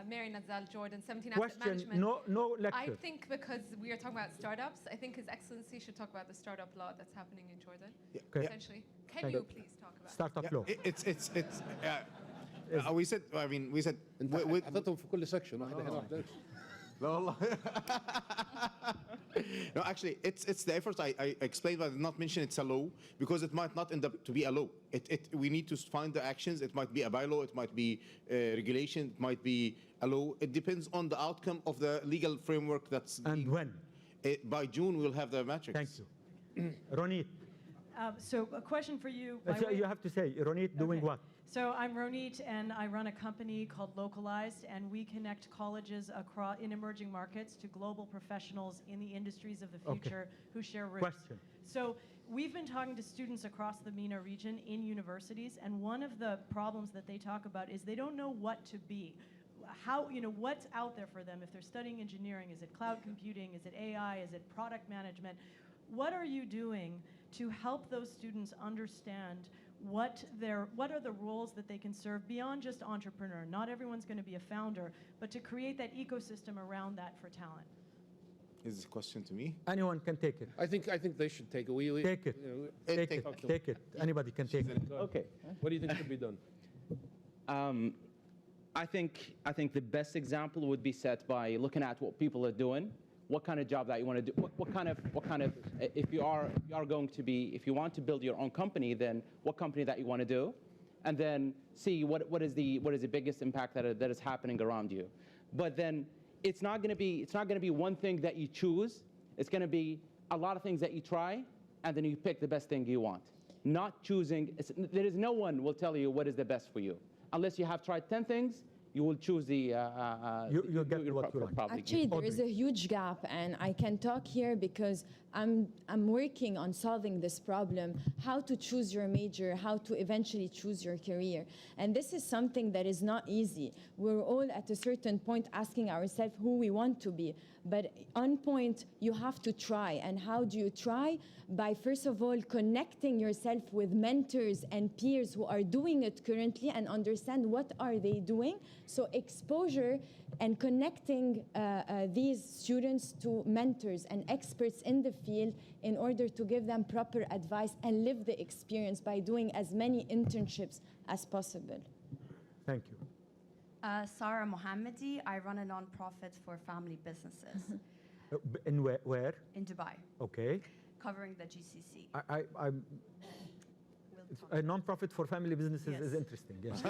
Mary Nazal, Jordan, 17 Asset Question, Management. no lecture. I think because we are talking about startups, I think His Excellency should talk about the startup law that's happening in Jordan. Okay. Essentially. Can Thank you you. please talk about it? Startup law. We said. I mean, we said. حطيتهم في كل section. واحدة هنا واحدة. لا والله. No, actually, it's the effort. I explained, but I did not mention it's a law because it might not end up to be a law. We need to find the actions. It might be a bylaw. It might be regulation. It might be a law. It depends on the outcome of the legal framework that's. And when? By June, we'll have the metrics. Thank you. Ronit. So a question for you. So you have to say, Ronit doing Okay. what? So I'm Ronit, and I run a company called Localized, and we connect colleges across in emerging markets to global professionals in the industries of the future who share roots. Question. So we've been talking to students across the MENA region in universities, and one of the problems that they talk about is they don't know what to be. How, what's out there for them if they're studying engineering? Is it cloud computing? Is it AI? Is it product management? What are you doing to help those students understand what are the roles that they can serve beyond just entrepreneur? Not everyone's going to be a founder, but to create that ecosystem around that for talent. Is this a question to me? Anyone can take it. I think they should take it. Take it. Take it. Anybody can take it. Okay. What do you think should be done? I think the best example would be set by looking at what people are doing, what kind of job that you want to do, what kind of if you want to build your own company, then what company that you want to do, and then see what is the biggest impact that is happening around you. But then it's not going to be one thing that you choose. It's going to be a lot of things that you try, and then you pick the best thing you want. Not choosing. There is no one will tell you what is the best for you unless you have tried 10 things. You will choose the. You'll get what you like. Actually, there is a huge gap, and I can talk here because I'm working on solving this problem, how to choose your major, how to eventually choose your career. And this is something that is not easy. We're all at a certain point asking ourselves who we want to be. But on point, you have to try. And how do you try? By, first of all, connecting yourself with mentors and peers who are doing it currently and understand what are they doing. So exposure and connecting these students to mentors and experts in the field in order to give them proper advice and live the experience by doing as many internships as possible. Thank you. Sarah Mohammadi. I run a nonprofit for family businesses. In where? In Dubai. Okay. Covering the GCC. I'm a non-profit for family businesses is interesting. Yes.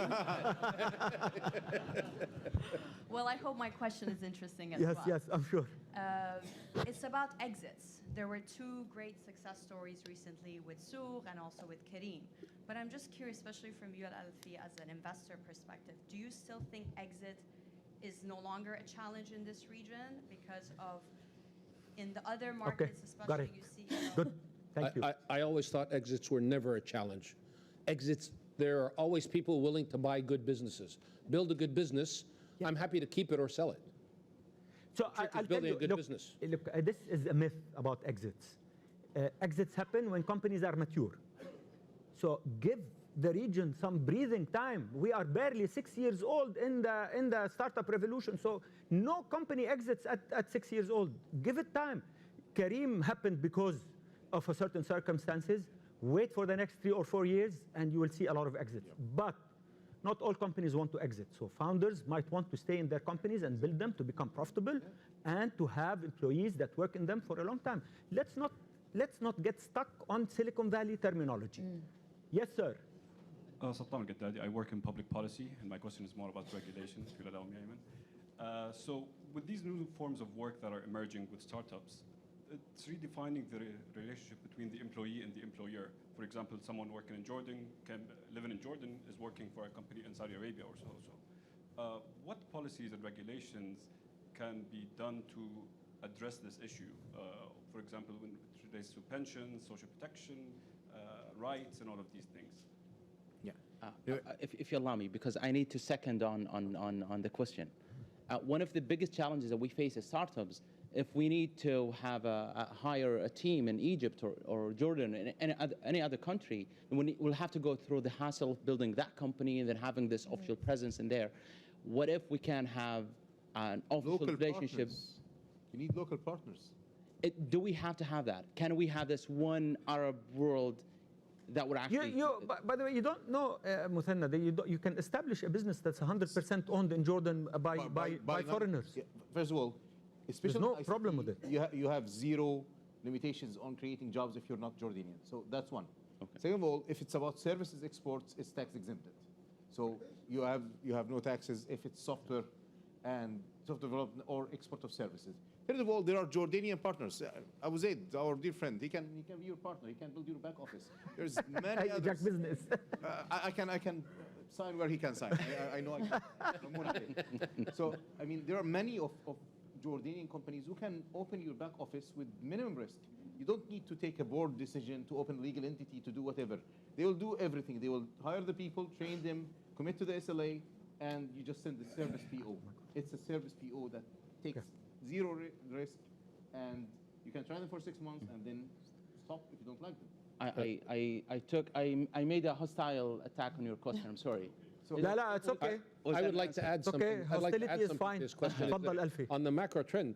Well, I hope my question is interesting as well. Yes, I'm sure. It's about exits. There were two great success stories recently with Souk and also with Kareem. But I'm just curious, especially from you at Alfi as an investor perspective, do you still think exit is no longer a challenge in this region because of in the other markets, especially you see. Good. Thank you. I always thought exits were never a challenge. Exits, there are always people willing to buy good businesses. Build a good business, I'm happy to keep it or sell it. So Trick is I'll tell building you, a good look, business. Look, this is a myth about exits. Exits happen when companies are mature. So give the region some breathing time. We are barely 6 years old in the startup revolution. So no company exits at 6 years old. Give it time. Kareem happened because of a certain circumstances. Wait for the next 3 or 4 years, and you will see a lot of exits. But not all companies want to exit. So founders might want to stay in their companies and build them to become profitable and to have employees that work in them for a long time. Let's not get stuck on Silicon Valley terminology. Yes, sir. Sattam al-Gaddadi. I work in public policy, and my question is more about regulation, if you'll allow me, Ayman. So with these new forms of work that are emerging with startups, it's redefining the relationship between the employee and the employer. For example, someone working in Jordan, living in Jordan, is working for a company in Saudi Arabia or so. What policies and regulations can be done to address this issue? For example, when it relates to pensions, social protection, rights, and all of these things. If you allow me, because I need to second on the question. One of the biggest challenges that we face as startups, if we need to have hire a team in Egypt or Jordan, and any other country, we'll have to go through the hassle of building that company and then having this offshore presence in there. What if we can have an official Local relationship? partners. You need local partners. Do we have to have that? Can we have this one Arab world that would actually... By the way, you don't know, Mothanna, that you can establish a business that's 100% owned in Jordan by foreigners. Yeah, first of all, especially There's no problem with it. You have zero limitations on creating jobs if you're not Jordanian. So that's one. Okay. Second of all, if it's about services exports, it's tax exempted. So you have no taxes if it's software and software development or export of services. Third of all, there are Jordanian partners. Abu Zaid, our dear friend, he can be your partner. He can build your back office. There's many others. Business. I can sign where he can sign. I know I can. So I mean, there are many of Jordanian companies who can open your back office with minimum risk. You don't need to take a board decision to open a legal entity to do whatever. They will do everything. They will hire the people, train them, commit to the SLA, and you just send the service PO. It's a service PO that takes zero risk, and you can try them for 6 months and then stop if you don't like them. I made a hostile attack on your question. I'm sorry. It's okay. I would like to add something. I'd like to add is something fine. to this question. Alfi. On the macro trend,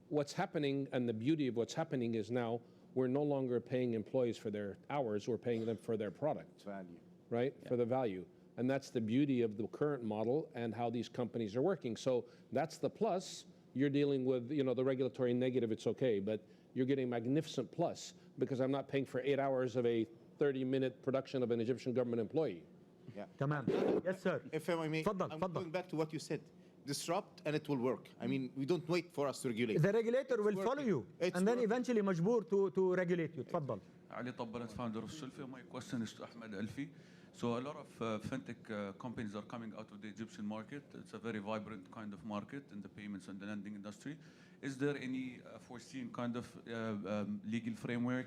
what's happening and the beauty of what's happening is now we're no longer paying employees for their hours, we're paying them for their product. Value. Right? Yeah. For the value. And that's the beauty of the current model and how these companies are working. So that's the plus. You're dealing with, the regulatory negative, it's okay, but you're getting magnificent plus because I'm not paying for 8 hours of a 30-minute production of an Egyptian government employee. Yeah. Tamam. Yes, sir. If I may, I'm going back to what you said. Disrupt and it will work. I mean, we don't wait for us to regulate. The regulator will follow you, and then eventually مجبور to regulate you. تفضل. Ali Tabbarat, founder of Sulfi. My question is to Ahmed Alfi. So a lot of fintech companies are coming out of the Egyptian market. It's a very vibrant kind of market in the payments and the lending industry. Is there any foreseen kind of legal framework,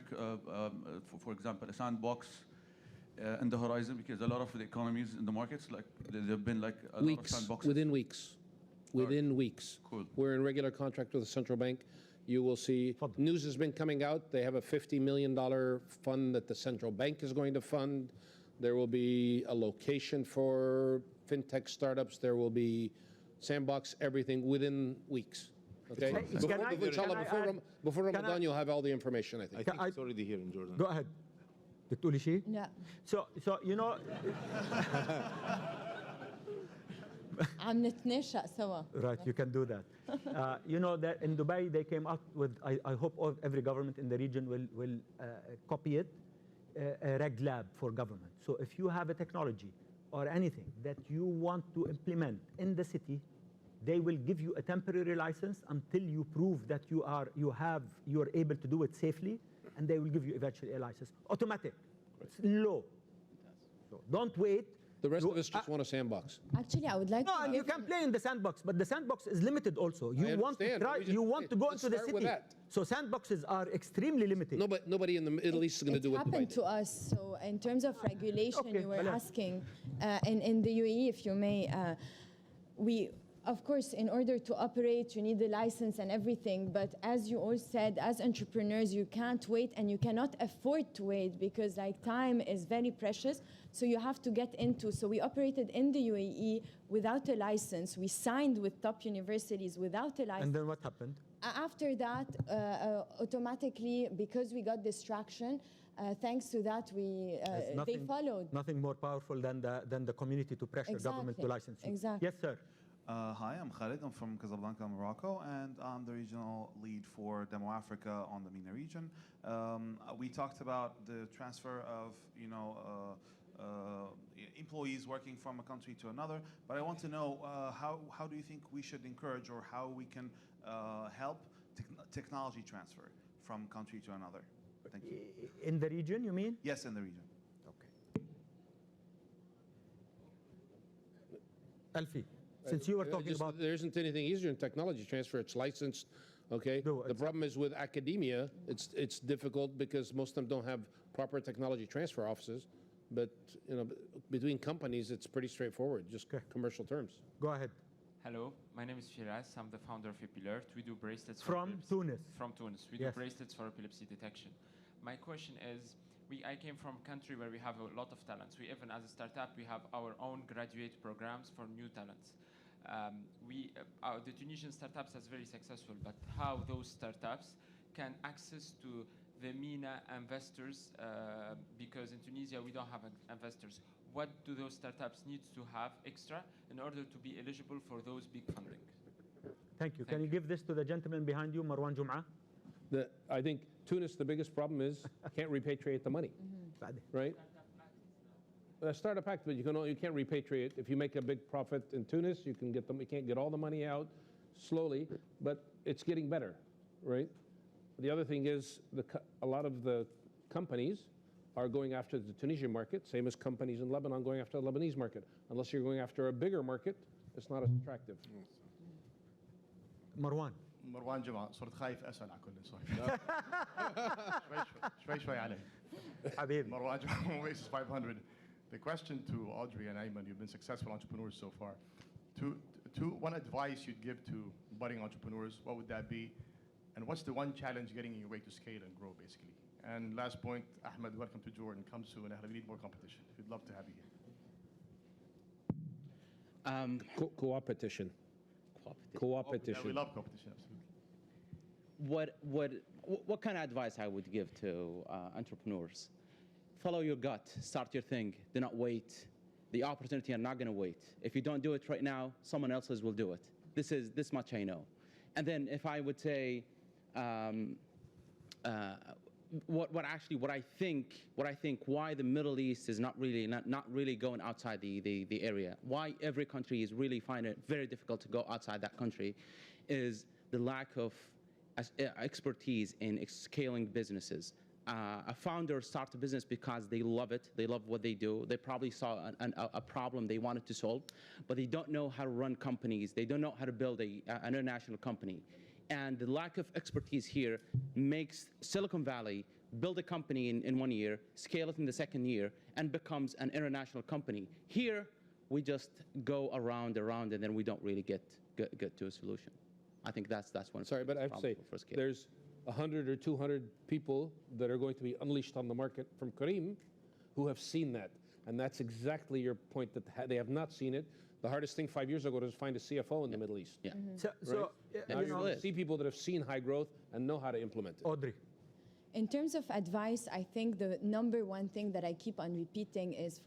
for example, a sandbox in the horizon? Because a lot of the economies in the markets, like there have been like a lot of sandboxes. Within weeks. Within weeks. Cool. We're in regular contract with the central bank. You will see news has been coming out. They have a $50 million fund that the central bank is going to fund. There will be a location for fintech startups. There will be sandbox, everything within weeks. Okay? Before Ramadan, you'll have all the information, I think. I think it's already here in Jordan. Go ahead. بتقولي شيء؟ لا. So عم نتناشق سوا. Right, you can do that. That in Dubai they came up with, I hope every government in the region will copy it, a reg lab for government. So if you have a technology or anything that you want to implement in the city, they will give you a temporary license until you prove that you are able to do it safely, and they will give you eventually a license. Automatic. It's low. So don't wait The rest of us just want a sandbox. Actually, I would like No, to and you can play in the sandbox, but the sandbox is limited also. You want to understand, try, but we just- you want to go let's into the start with city. that. So sandboxes are extremely limited. Nobody in the Middle East is going to do It what Dubai happened did. to us. So in terms of regulation, Okay, you were Bala. asking, in the UAE, if you may, of course, in order to operate, you need a license and everything. But as you all said, as entrepreneurs, you can't wait and you cannot afford to wait because like time is very precious. So you have to get into. So we operated in the UAE without a license. We signed with top universities without a license. And then what happened? After that, automatically, because we got distraction, thanks to that, they followed. Nothing more powerful than the community to pressure government to license you. Exactly. Yes, sir. Hi, I'm Khalid. I'm from Casablanca, Morocco, and I'm the regional lead for Demo Africa on the MENA region. We talked about the transfer of, employees working from a country to another, but I want to know how do you think we should encourage or how we can help technology transfer from country to another? Thank you. In the region, you mean? Yes, in the region. Alfi, since you were talking about... There isn't anything easier in technology transfer. It's licensed, okay? The problem is with academia, it's difficult because most of them don't have proper technology transfer offices. But between companies, it's pretty straightforward, just commercial terms. Go ahead. Hello, my name is Firas. I'm the founder of Epilert. We do bracelets from Tunis. From Tunis. We do bracelets for epilepsy detection. My question is, I came from a country where we have a lot of talents. We even, as a startup, we have our own graduate programs for new talents. The Tunisian startups are very successful, but how those startups can access to the MENA investors, because in Tunisia we don't have investors. What do those startups need to have extra in order to be eligible for those big funding? Thank you. Can you give this to the gentleman behind you, Marwan Jum'a? I think Tunis, the biggest problem is can't repatriate the money, right? Startup act, but you can't repatriate. If you make a big profit in Tunis, you can't get all the money out slowly, but it's getting better, right? The other thing is a lot of the companies are going after the Tunisian market, same as companies in Lebanon going after the Lebanese market. Unless you're going after a bigger market, it's not as attractive. مروان جمعة صرت خايف أسأل على كل سؤال شوي علي حبيبي مروان جمعة Oasis 500. The question to Audrey and Ayman, you've been successful entrepreneurs so far. One advice you'd give to budding entrepreneurs, what would that be? And what's the one challenge getting in your way to scale and grow, basically? And last point, Ahmed, welcome to Jordan. Come soon. We need more competition. We'd love to have you here. Co-opetition. Co-opetition. We love competition, absolutely. What kind of advice I would give to entrepreneurs? Follow your gut. Start your thing. Do not wait. The opportunity are not going to wait. If you don't do it right now, someone else will do it. This much I know. And then if I would say, what I think why the Middle East is not really going outside the area, why every country is really finding it very difficult to go outside that country, is the lack of expertise in scaling businesses. A founder starts a business because they love it, they love what they do, they probably saw a problem they wanted to solve, but they don't know how to run companies, they don't know how to build an international company. And the lack of expertise here makes Silicon Valley build a company in 1 year, scale it in the second year, and becomes an international company. Here, we just go around, and then we don't really get to a solution. I think that's one. Sorry, but I have to say, there's 100 or 200 people that are going to be unleashed on the market from Kareem who have seen that. And that's exactly your point, that they have not seen it. The hardest thing 5 years ago was to find a CFO in the Middle East. Yeah. Now you see people that have seen high growth and know how to implement it. Audrey. In terms of advice, I think the number one thing that I keep on repeating is,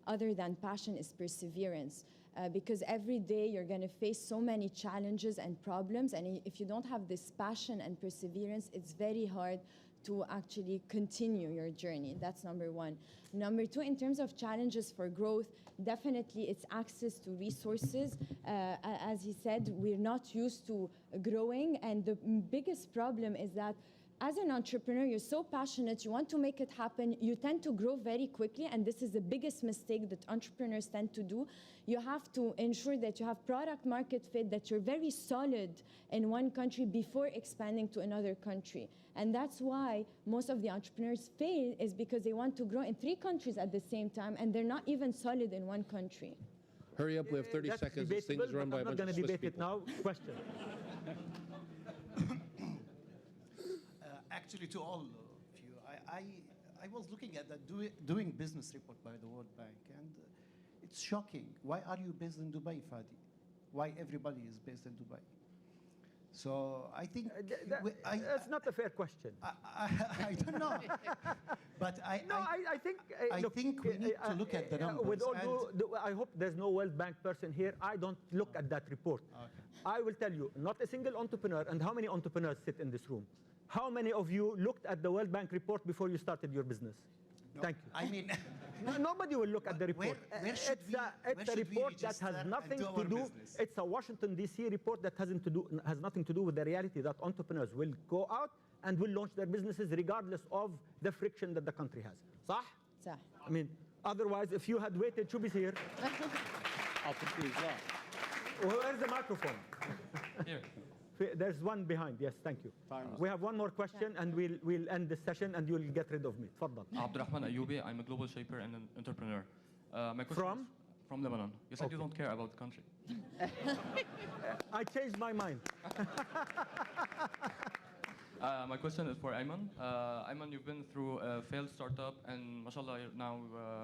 other than passion, is perseverance. Because every day you're going to face so many challenges and problems, and if you don't have this passion and perseverance, it's very hard to actually continue your journey. That's number one. Number two, in terms of challenges for growth, definitely it's access to resources. As he said, we're not used to growing, and the biggest problem is that as an entrepreneur, you're so passionate, you want to make it happen, you tend to grow very quickly, and this is the biggest mistake that entrepreneurs tend to do. You have to ensure that you have product market fit, that you're very solid in one country before expanding to another country. And that's why most of the entrepreneurs fail, is because they want to grow in 3 countries at the same time, and they're not even solid in one country. Hurry up, we have 30 That's seconds. This thing is run by a I'm not bunch going of to Swiss debate it people. now. Question. Actually, to all of you, I was looking at the doing business report by the World Bank, and it's shocking. Why are you based in Dubai, Fadi? Why everybody is based in Dubai? So I think that's not a fair question. I don't know, but I think I think we need to look at the numbers. With all I hope there's no World Bank person here. I don't look at that report. Okay. I will tell you, not a single entrepreneur, and how many entrepreneurs sit in this room? How many of you looked at the World Bank report before you started your business? No, Thank you. I mean, nobody will look at the report. Where It's a report that has nothing to do. It's a Washington D.C. report that has nothing to do with the reality that entrepreneurs will go out and will launch their businesses regardless of the friction that the country has. صح? صح. I mean, otherwise, if you had waited, should be here. Where's the microphone? Here. There's one behind. Yes, thank you. We have one more question, and we'll end this session, and you'll get rid of me. تفضل. Abdurrahman Ayoubi, I'm a global shaper and an entrepreneur. My question From? is from Lebanon. You said you don't care about the country. I changed my mind. My question is for Ayman. Ayman, you've been through a failed startup, and mashallah, you're now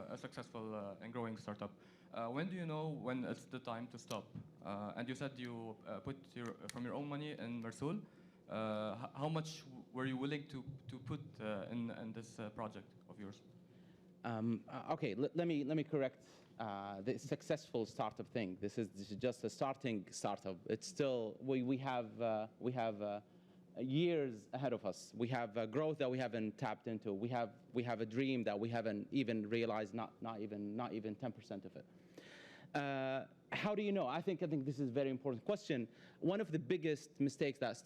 a successful and growing startup. When do you know when it's the time to stop? And you said you put from your own money in Mrsool. How much were you willing to put in this project of yours? Okay, let me correct the successful startup thing. This is just a starting startup. It's still we have years ahead of us. We have growth that we haven't tapped into. We have a dream that we haven't even realized. Not even 10% of it. How do you know? I think this is a very important question. One of the biggest mistakes that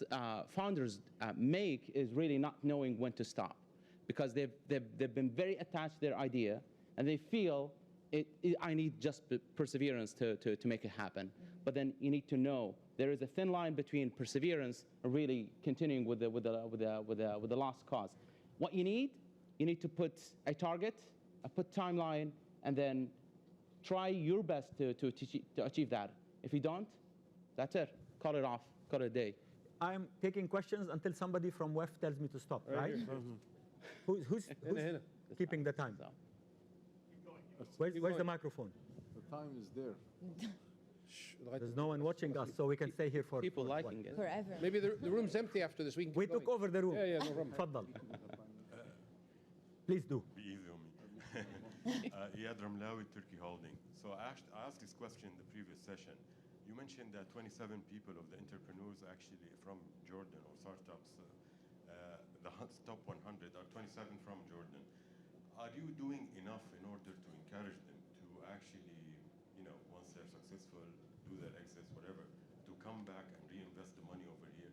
founders make is really not knowing when to stop, because they've been very attached to their idea, and they feel I need just perseverance to make it happen. But then you need to know there is a thin line between perseverance and really continuing with the lost cause. What you need to put a target, put timeline, and then try your best to achieve that. If you don't, that's it. Call it off. Call it a day. I'm taking questions until somebody from WEF tells me to stop, right? Who's keeping the time? Where's the microphone? The time is there. There's no one watching us, so we can stay here for people liking it forever. Maybe the room's empty after this. We took over the room. Yeah, no problem. تفضل. Please do. Be easy on me. Iyad Ramlawi, Turkey Holding. So I asked this question in the previous session. You mentioned that 27 people of the entrepreneurs actually from Jordan or startups, the top 100 are 27 from Jordan. Are you doing enough in order to encourage them to actually, once they're successful, do their exits, whatever, to come back and reinvest the money over here?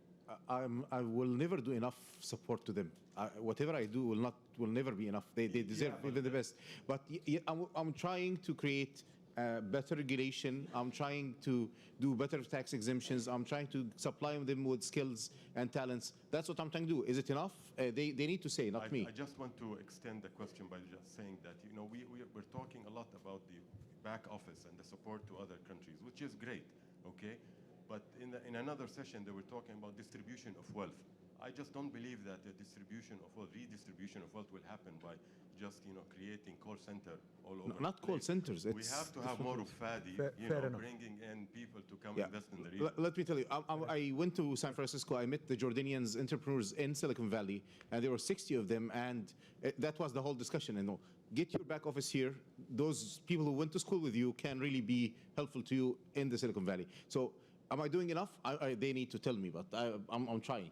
I will never do enough support to them. Whatever I do will never be enough. They deserve even the best. But I'm trying to create better regulation. I'm trying to do better tax exemptions. I'm trying to supply them with skills and talents. That's what I'm trying to do. Is it enough? They need to say, not me. I just want to extend the question by just saying that we're talking a lot about the back office and the support to other countries, which is great, okay? But in another session, they were talking about distribution of wealth. I just don't believe that the distribution of wealth, redistribution of wealth will happen by just creating call center all over. Not call centers. We have to have more of Fadi, bringing in people to come invest in the region. Let me tell you, I went to San Francisco. I met the Jordanians entrepreneurs in Silicon Valley, and there were 60 of them, and that was the whole discussion. Get your back office here. Those people who went to school with you can really be helpful to you in the Silicon Valley. So, am I doing enough? They need to tell me, but I'm trying.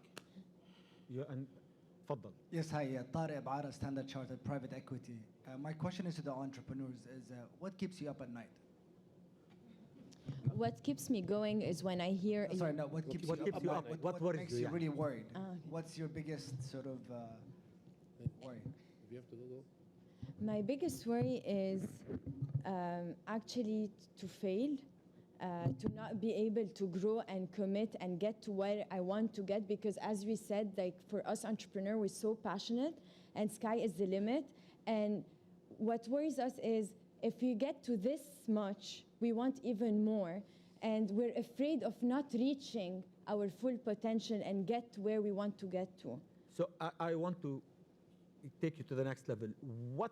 تفضل. Yes, hi, Tariq Abara, Standard Chartered Private Equity. My question is to the entrepreneurs: what keeps you up at night? What keeps me going is when I hear. Sorry, no. What keeps you up? What worries makes you? you Yeah. really worried? Okay. What's your biggest sort of worry? If you have to go. My biggest worry is actually to fail, to not be able to grow and commit and get to where I want to get, because as we said, like for us entrepreneurs, we're so passionate and sky is the limit. And what worries us is if we get to this much, we want even more. And we're afraid of not reaching our full potential and get to where we want to get to. So I want to take you to the next level. What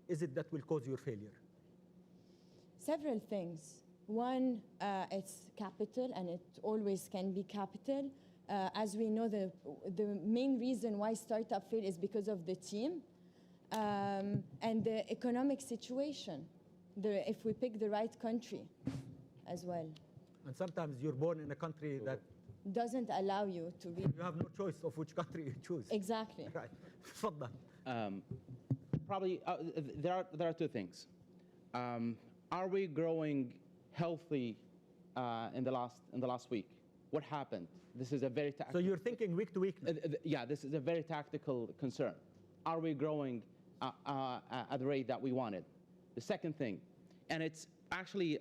is it that will cause your failure? Several things. One, it's capital, and it always can be capital. As we know, the main reason why startup fail is because of the team and the economic situation, if we pick the right country as well. And sometimes you're born in a country that doesn't allow you to reach. You have no choice of which country you choose. Exactly. Right. تفضل. Probably there are two things. Are we growing healthy in the last week? What happened? This is a very So you're thinking week to week now? Yeah, this is a very tactical concern. Are we growing at the rate that we wanted? The second thing, and it's actually,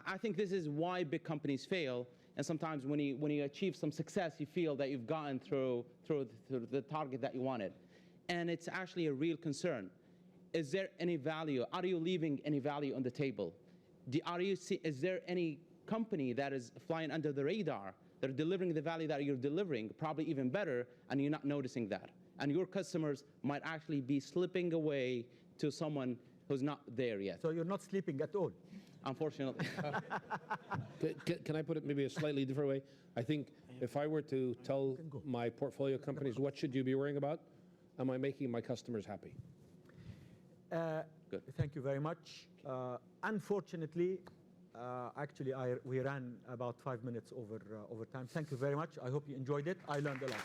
I think this is why big companies fail. And sometimes when you achieve some success, you feel that you've gotten through the target that you wanted. And it's actually a real concern. Is there any value? Are you leaving any value on the table? Is there any company that is flying under the radar, that are delivering the value that you're delivering, probably even better, and you're not noticing that? And your customers might actually be slipping away to someone who's not there yet. So you're not sleeping at all? Unfortunately. Can I put it maybe a slightly different way? I think if I were to tell my portfolio companies, what should you be worrying about? Am I making my customers happy? Good. Thank you very much. Unfortunately, actually, we ran about 5 minutes over time. Thank you very much. I hope you enjoyed it. I learned a lot.